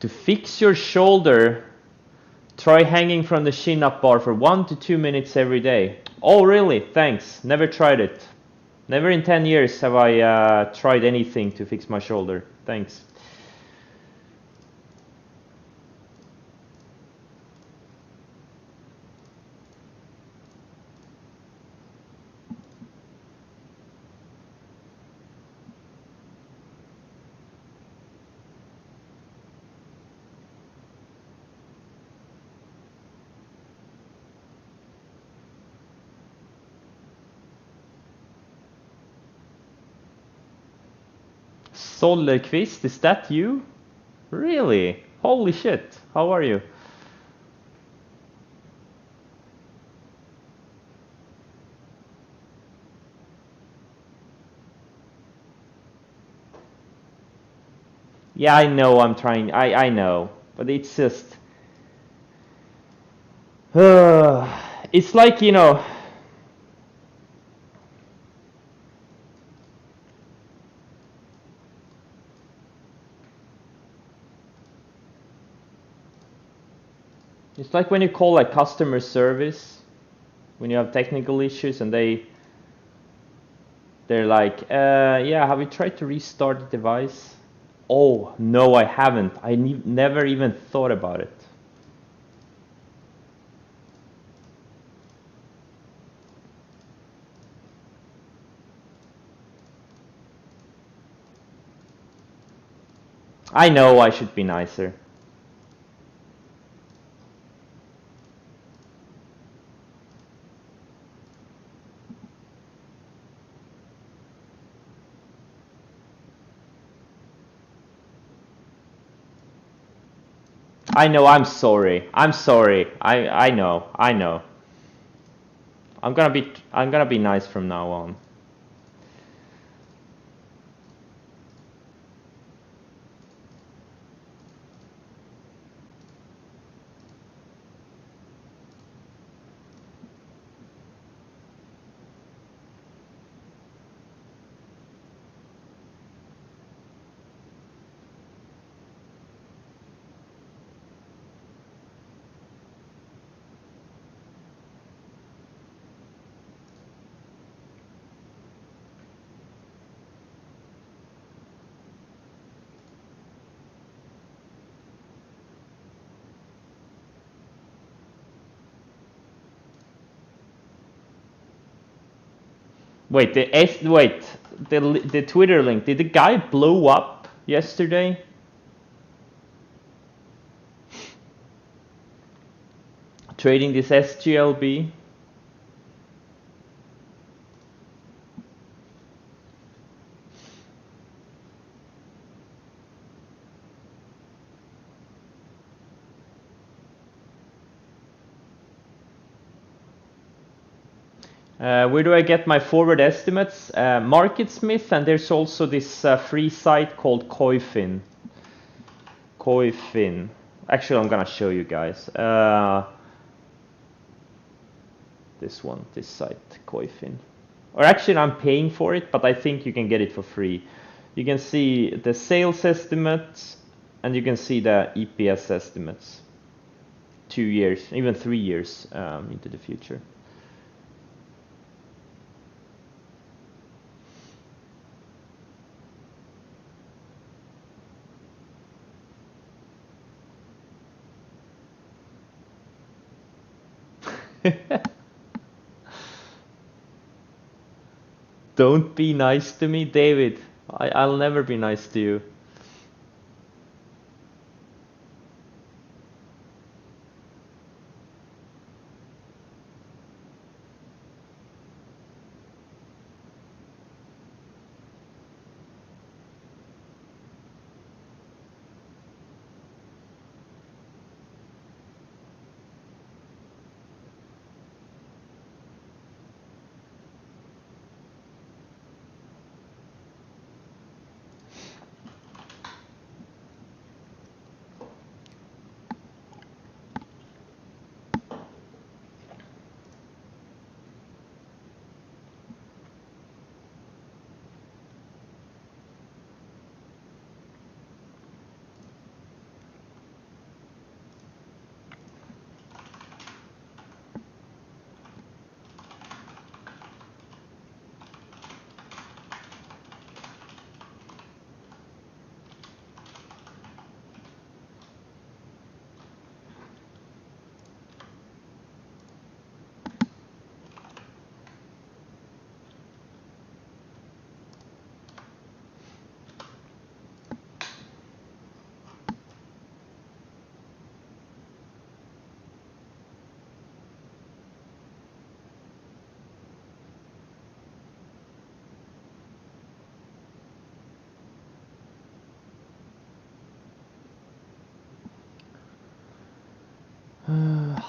To fix your shoulder, try hanging from the chin-up bar for 1 to 2 minutes every day. Oh really? Thanks. Never tried it. Never in 10 years have I tried anything to fix my shoulder. Thanks. Sollerquist, is that you? Really? Holy shit. How are you? Yeah, I know I'm trying. I know. But it's just... it's like, you know... It's like when you call like customer service, when you have technical issues and they're like, yeah, have you tried to restart the device? Oh, no, I haven't. I never even thought about it. I know I should be nicer. I know, I'm sorry. I'm sorry. I know. I know. I'm gonna be nice from now on. Wait, the Twitter link, did the guy blow up yesterday? trading this SGLB. Where do I get my forward estimates? MarketSmith, and there's also this free site called Koifin. Koifin. Actually, I'm gonna show you guys. This one, this site, Koifin. Or actually, I'm paying for it, but I think you can get it for free. You can see the sales estimates, and you can see the EPS estimates. 2 years, even 3 years into the future. Don't be nice to me, David. I'll never be nice to you.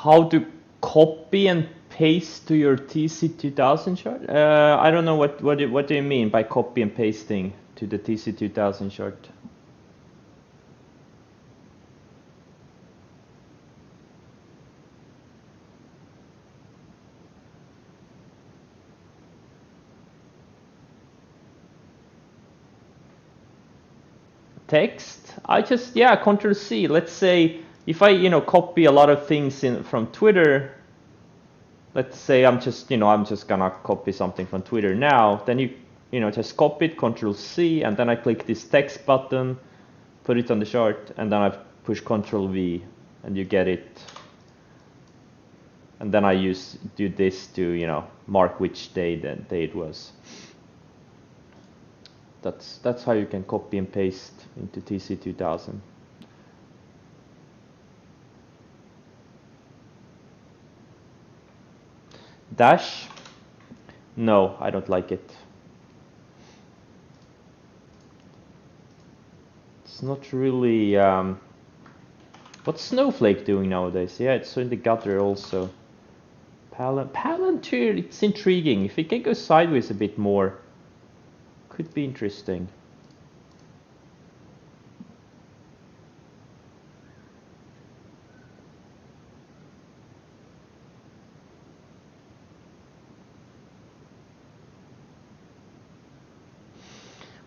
How to copy and paste to your TC2000 chart? I don't know what do you mean by copy and pasting to the TC2000 chart? Text? I just, yeah, Control C. Let's say if I, copy a lot of things from Twitter. Let's say I'm just gonna copy something from Twitter now. Then just copy it, Control C, and then I click this text button, put it on the chart, and then I push Control V, and you get it. And then I do this to mark which day it was. That's how you can copy and paste into TC2000. Dash? No, I don't like it. It's not really... what's Snowflake doing nowadays? Yeah, it's in the gutter also. Palantir, it's intriguing. If it can go sideways a bit more, could be interesting.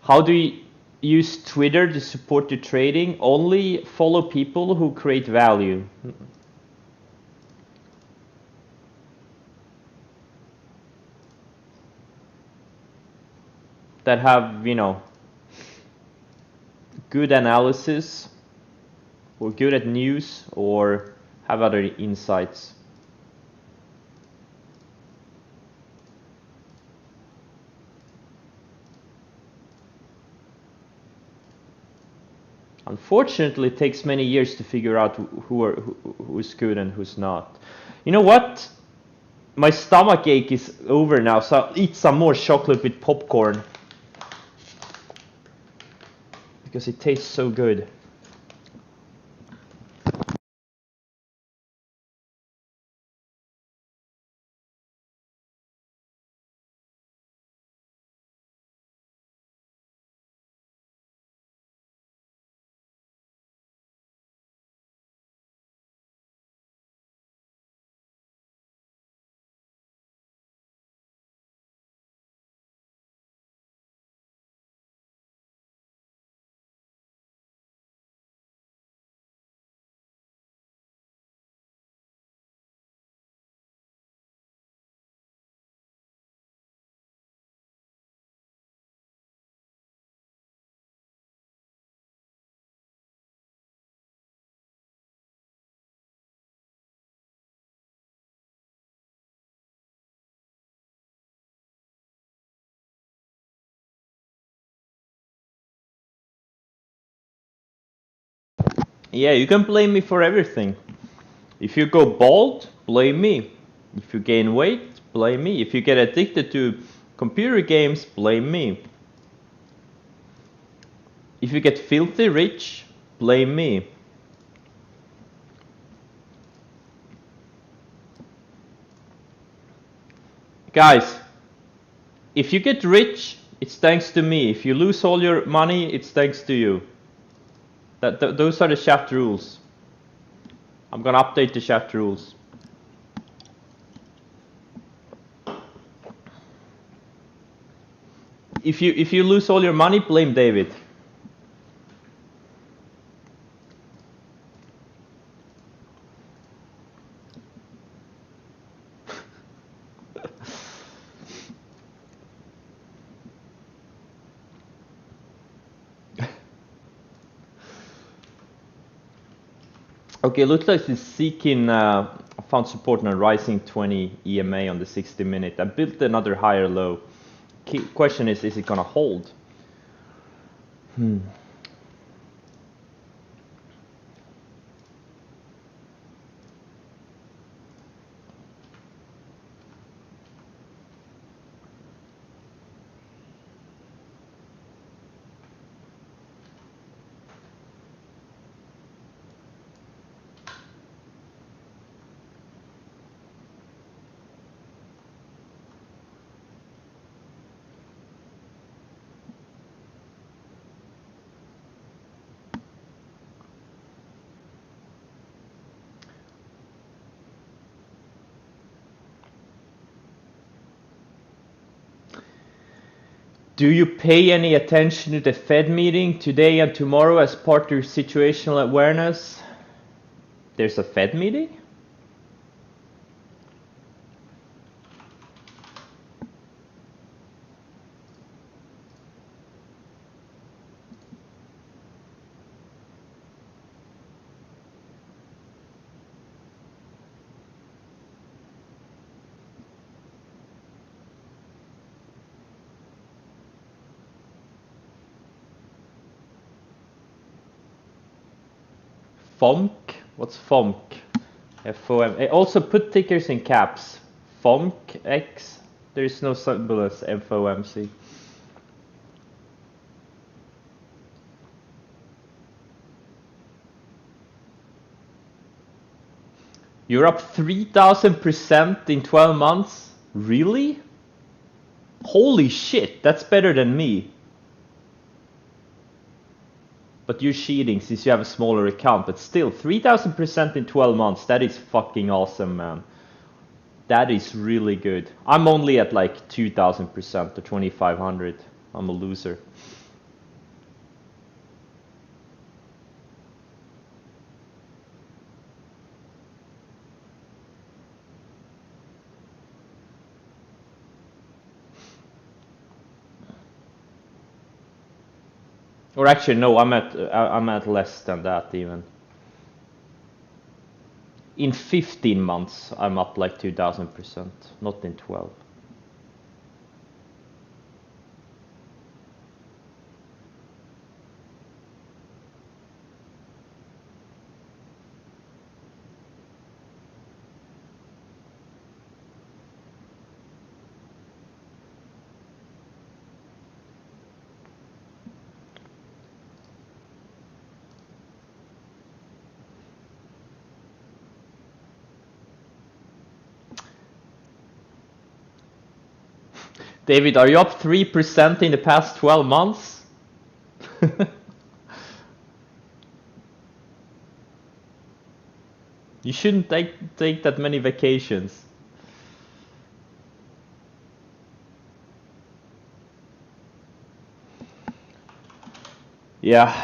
How do you use Twitter to support your trading? Only follow people who create value. That have, good analysis, or good at news, or have other insights. Unfortunately, it takes many years to figure out who's good and who's not. You know what? My stomach ache is over now, so I'll eat some more chocolate with popcorn. Because it tastes so good. Yeah, you can blame me for everything. If you go bald, blame me. If you gain weight, blame me. If you get addicted to computer games, blame me. If you get filthy rich, blame me. Guys, if you get rich, it's thanks to me. If you lose all your money, it's thanks to you. Those are the chat rules. I'm gonna update the chat rules. If you lose all your money, blame David. Okay, looks like it's seeking found support on a rising 20 EMA on the 60 minute. I built another higher low. Question is it gonna hold? Do you pay any attention to the Fed meeting today and tomorrow as part of your situational awareness? There's a Fed meeting? FOMC? What's FOMC? FOM. Also put tickers in caps. FOMC X. There is no symbol as FOMC. You're up 3,000% in 12 months? Really? Holy shit, that's better than me. But you're cheating since you have a smaller account. But still, 3,000% in 12 months. That is fucking awesome, man. That is really good. I'm only at like 2,000% or 2,500. I'm a loser. Or actually, no, I'm at less than that even. In 15 months, I'm up like 2,000%, not in 12. David, are you up 3% in the past 12 months? You shouldn't take that many vacations. Yeah.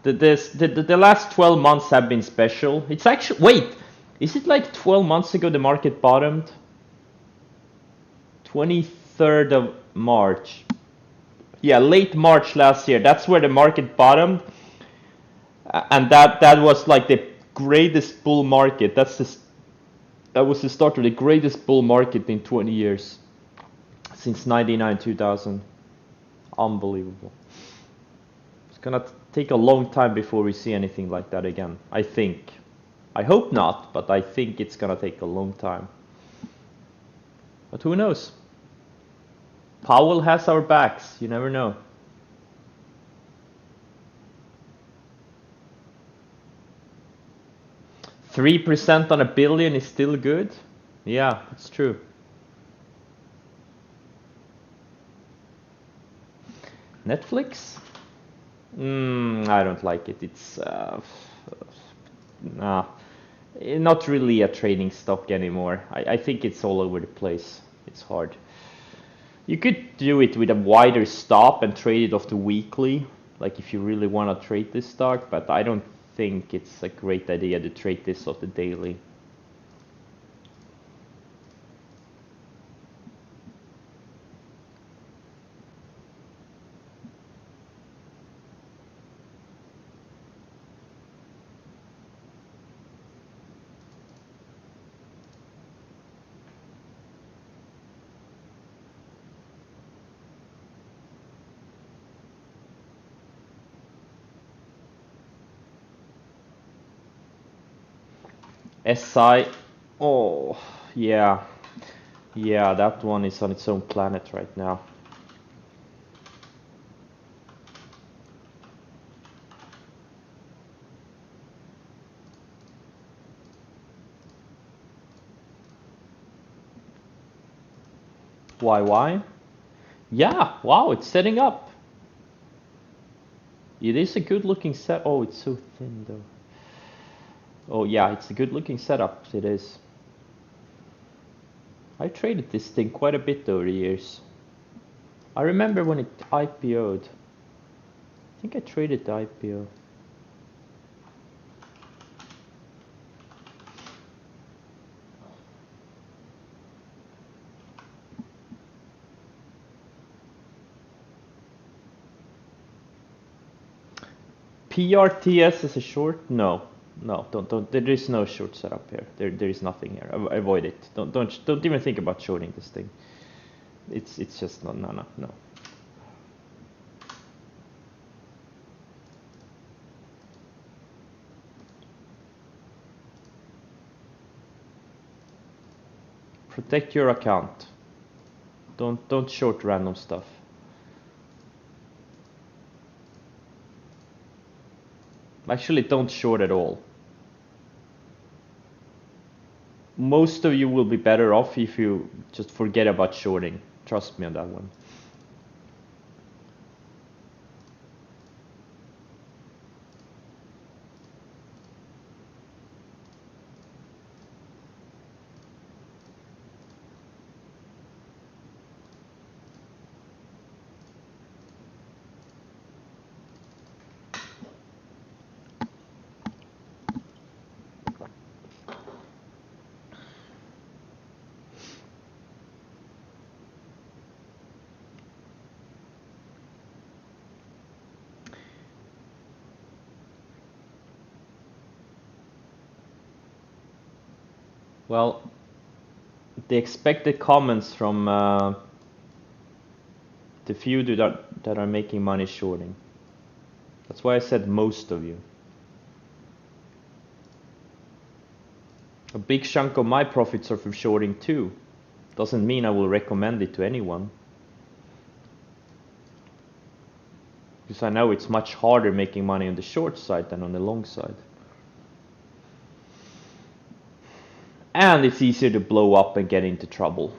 The last 12 months have been special. It's actually, wait, is it like 12 months ago the market bottomed? 23rd of March. Yeah, late March last year. That's where the market bottomed. And that was like the greatest bull market. That was the start of the greatest bull market in 20 years. Since 99, 2000. Unbelievable. It's gonna take a long time before we see anything like that again, I think. I hope not, but I think it's gonna take a long time. But who knows? Powell has our backs, you never know. $3% on $1 billion is still good? Yeah, it's true. Netflix? I don't like it. It's not really a trading stock anymore. I think it's all over the place. It's hard. You could do it with a wider stop and trade it off the weekly, like if you really want to trade this stock, but I don't think it's a great idea to trade this off the daily. SI, oh yeah, that one is on its own planet right now. Why? Yeah, wow, it's setting up. It is a good looking set. Oh, it's so thin though. Oh yeah, it's a good looking setup, it is. I traded this thing quite a bit over the years. I remember when it IPO'd. I think I traded the IPO. PRTS is a short? No, don't. There is no short setup here. There is nothing here. Avoid it. Don't even think about shorting this thing. It's just no. Protect your account. Don't short random stuff. Actually, don't short at all. Most of you will be better off if you just forget about shorting. Trust me on that one. Well, the expected comments from the few that are making money shorting. That's why I said most of you. A big chunk of my profits are from shorting too. Doesn't mean I will recommend it to anyone. Because I know it's much harder making money on the short side than on the long side. And it's easier to blow up and get into trouble.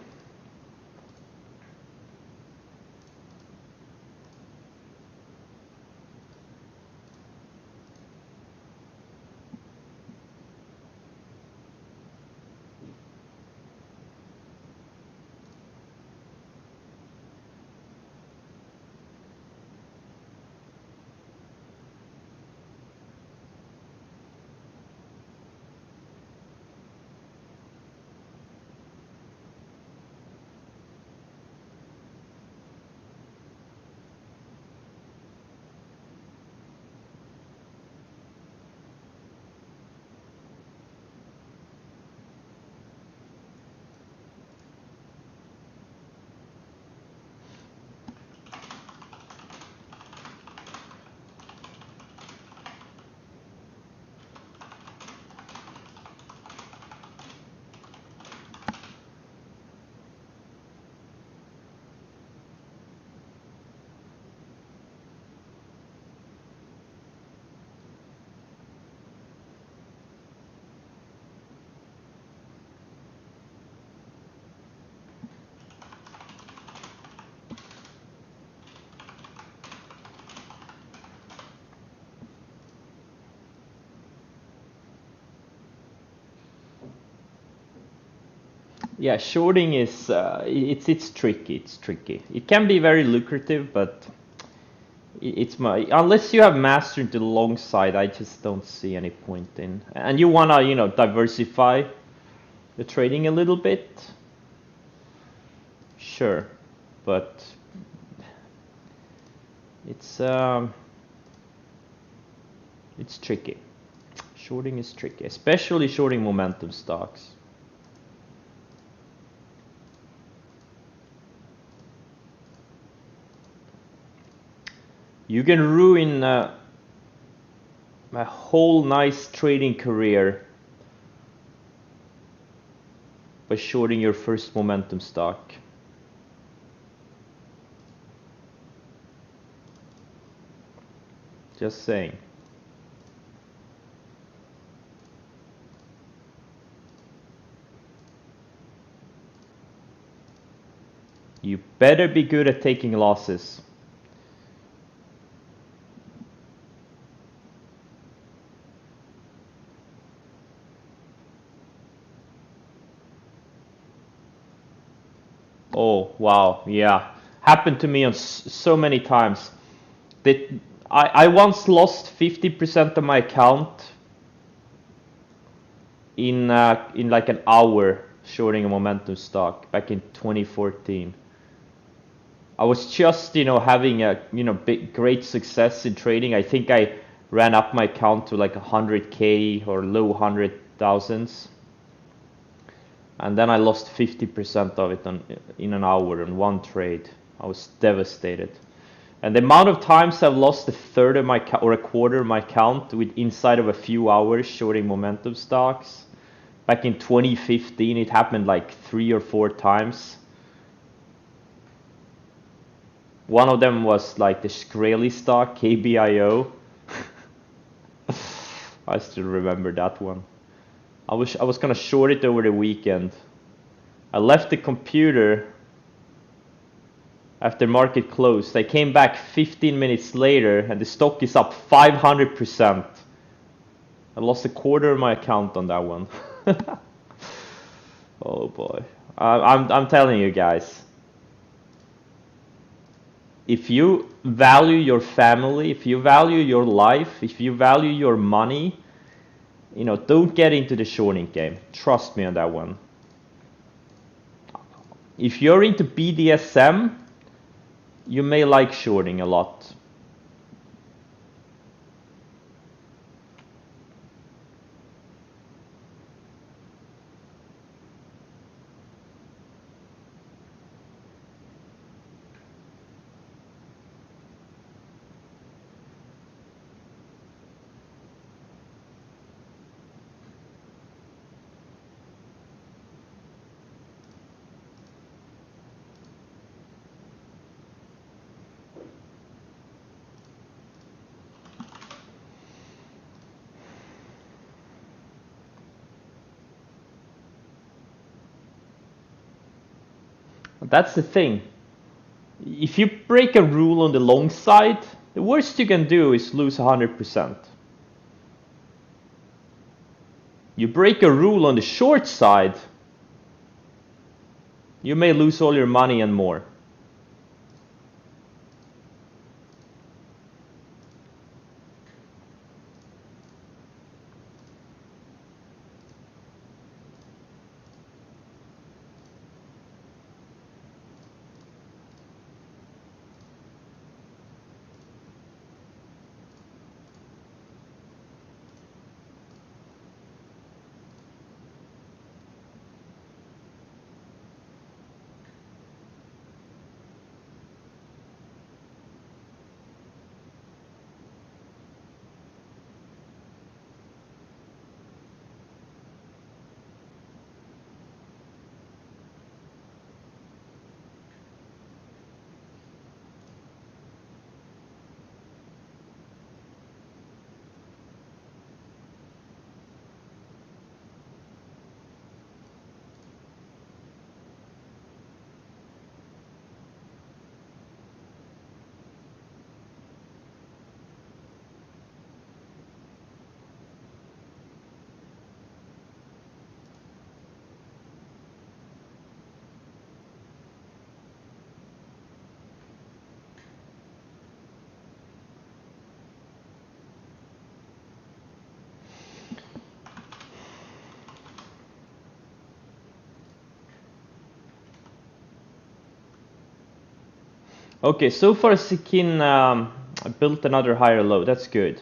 Yeah, shorting is it's tricky. It's tricky. It can be very lucrative, but it's my unless you have mastered the long side, I just don't see any point in. And you wanna diversify the trading a little bit, sure, but it's it's tricky. Shorting is tricky, especially shorting momentum stocks. You can ruin a whole nice trading career by shorting your first momentum stock. Just saying. You better be good at taking losses. Oh, wow, yeah. Happened to me on so many times. That I once lost 50% of my account in like an hour shorting a momentum stock back in 2014. I was just having a big great success in trading. I think I ran up my account to like 100K or low 100,000s, and then I lost 50% of it in an hour in one trade. I was devastated. And the amount of times I've lost a third of my or a quarter of my count with inside of a few hours shorting momentum stocks. Back in 2015, it happened like 3 or 4 times. One of them was like the Shkreli stock, KBIO. I still remember that one. I was gonna short it over the weekend. I left the computer after market closed. I came back 15 minutes later and the stock is up 500%. I lost a quarter of my account on that one. Oh boy. I'm telling you guys. If you value your family, if you value your life, if you value your money, don't get into the shorting game. Trust me on that one. If you're into BDSM, you may like shorting a lot. That's the thing. If you break a rule on the long side, the worst you can do is lose 100%. You break a rule on the short side, you may lose all your money and more. Okay, so far Sikin built another higher low. That's good.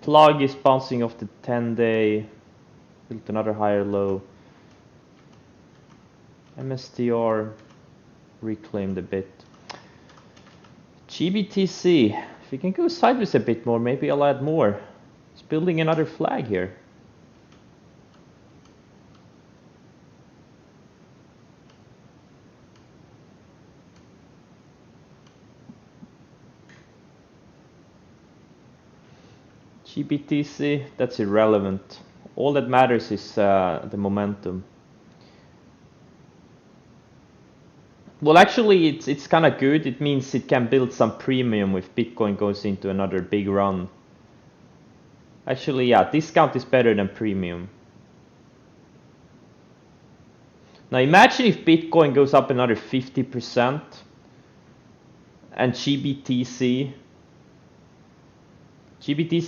Plug is bouncing off the 10-day. Built another higher low. MSTR reclaimed a bit. GBTC, if we can go sideways a bit more, maybe I'll add more. It's building another flag here. GBTC, that's irrelevant. All that matters is the momentum. Well, actually, it's kind of good. It means it can build some premium if Bitcoin goes into another big run. Actually, yeah, discount is better than premium. Now imagine if Bitcoin goes up another 50% and GBTC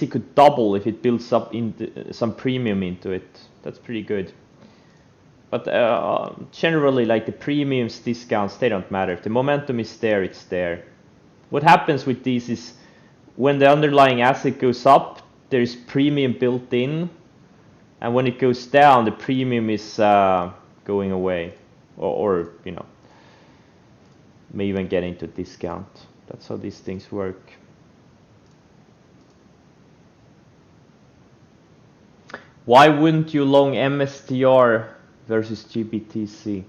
could double if it builds up some premium into it. That's pretty good. But generally, like the premiums, discounts, they don't matter. If the momentum is there, it's there. What happens with these is when the underlying asset goes up, there's premium built in, and when it goes down, the premium is going away, or you know, may even get into discount. That's how these things work. Why wouldn't you long MSTR versus GBTC?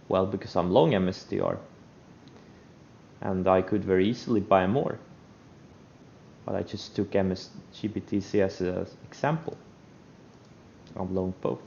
Well, because I'm long MSTR and I could very easily buy more, but I just took GBTC as an example. I'm long both.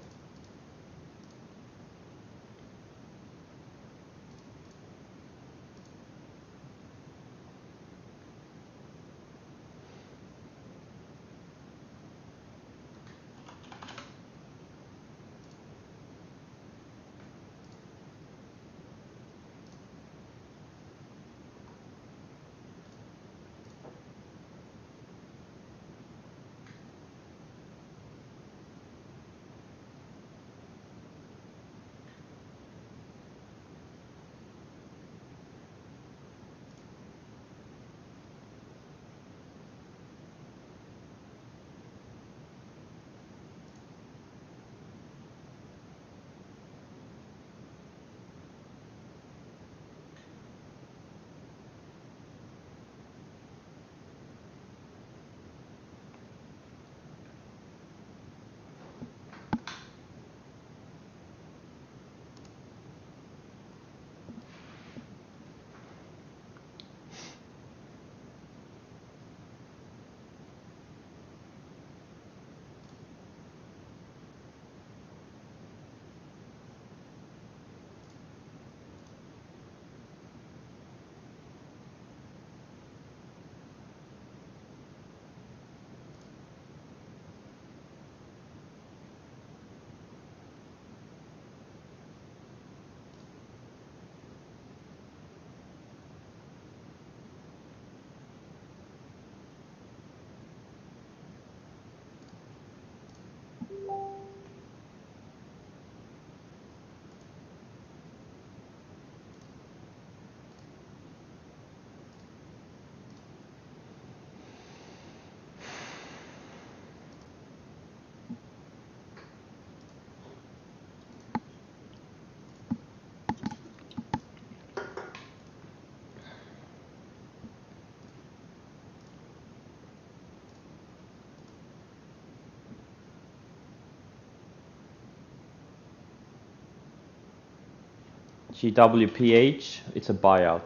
GWPH, it's a buyout.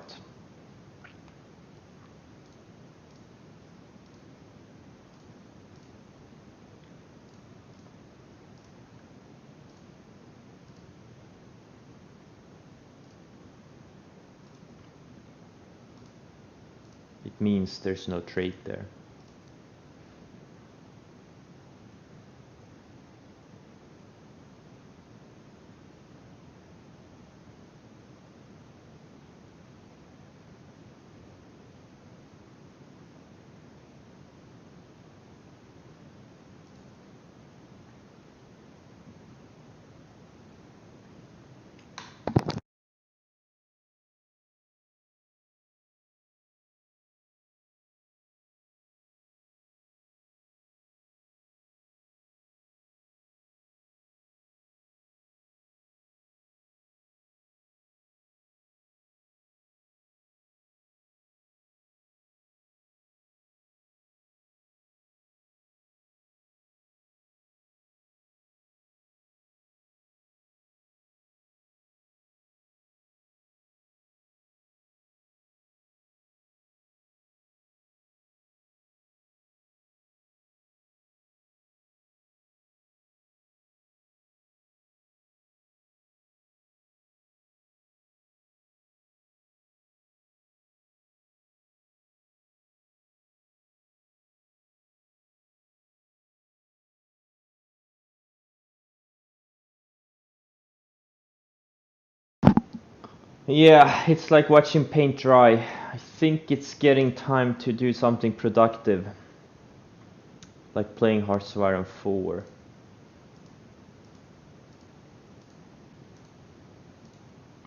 It means there's no trade there. Yeah, it's like watching paint dry. I think it's getting time to do something productive, like playing Hearts of Iron 4.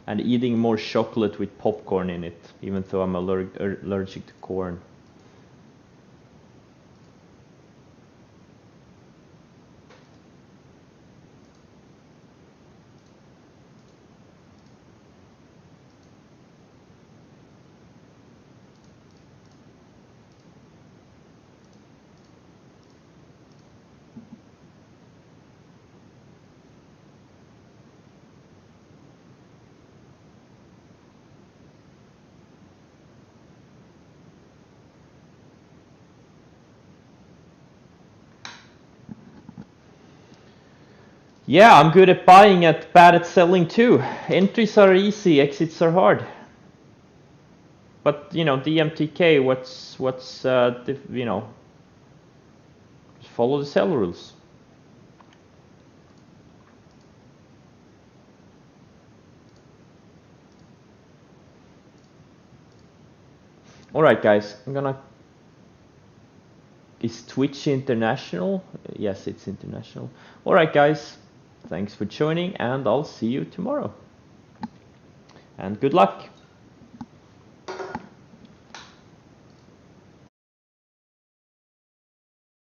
And eating more chocolate with popcorn in it, even though I'm allergic to corn. Yeah, I'm good at buying and bad at selling too. Entries are easy, exits are hard. But you know, DMTK, what's you know, just follow the sell rules. All right, guys, Is Twitch international? Yes, it's international. All right, guys, thanks for joining, and I'll see you tomorrow. And good luck.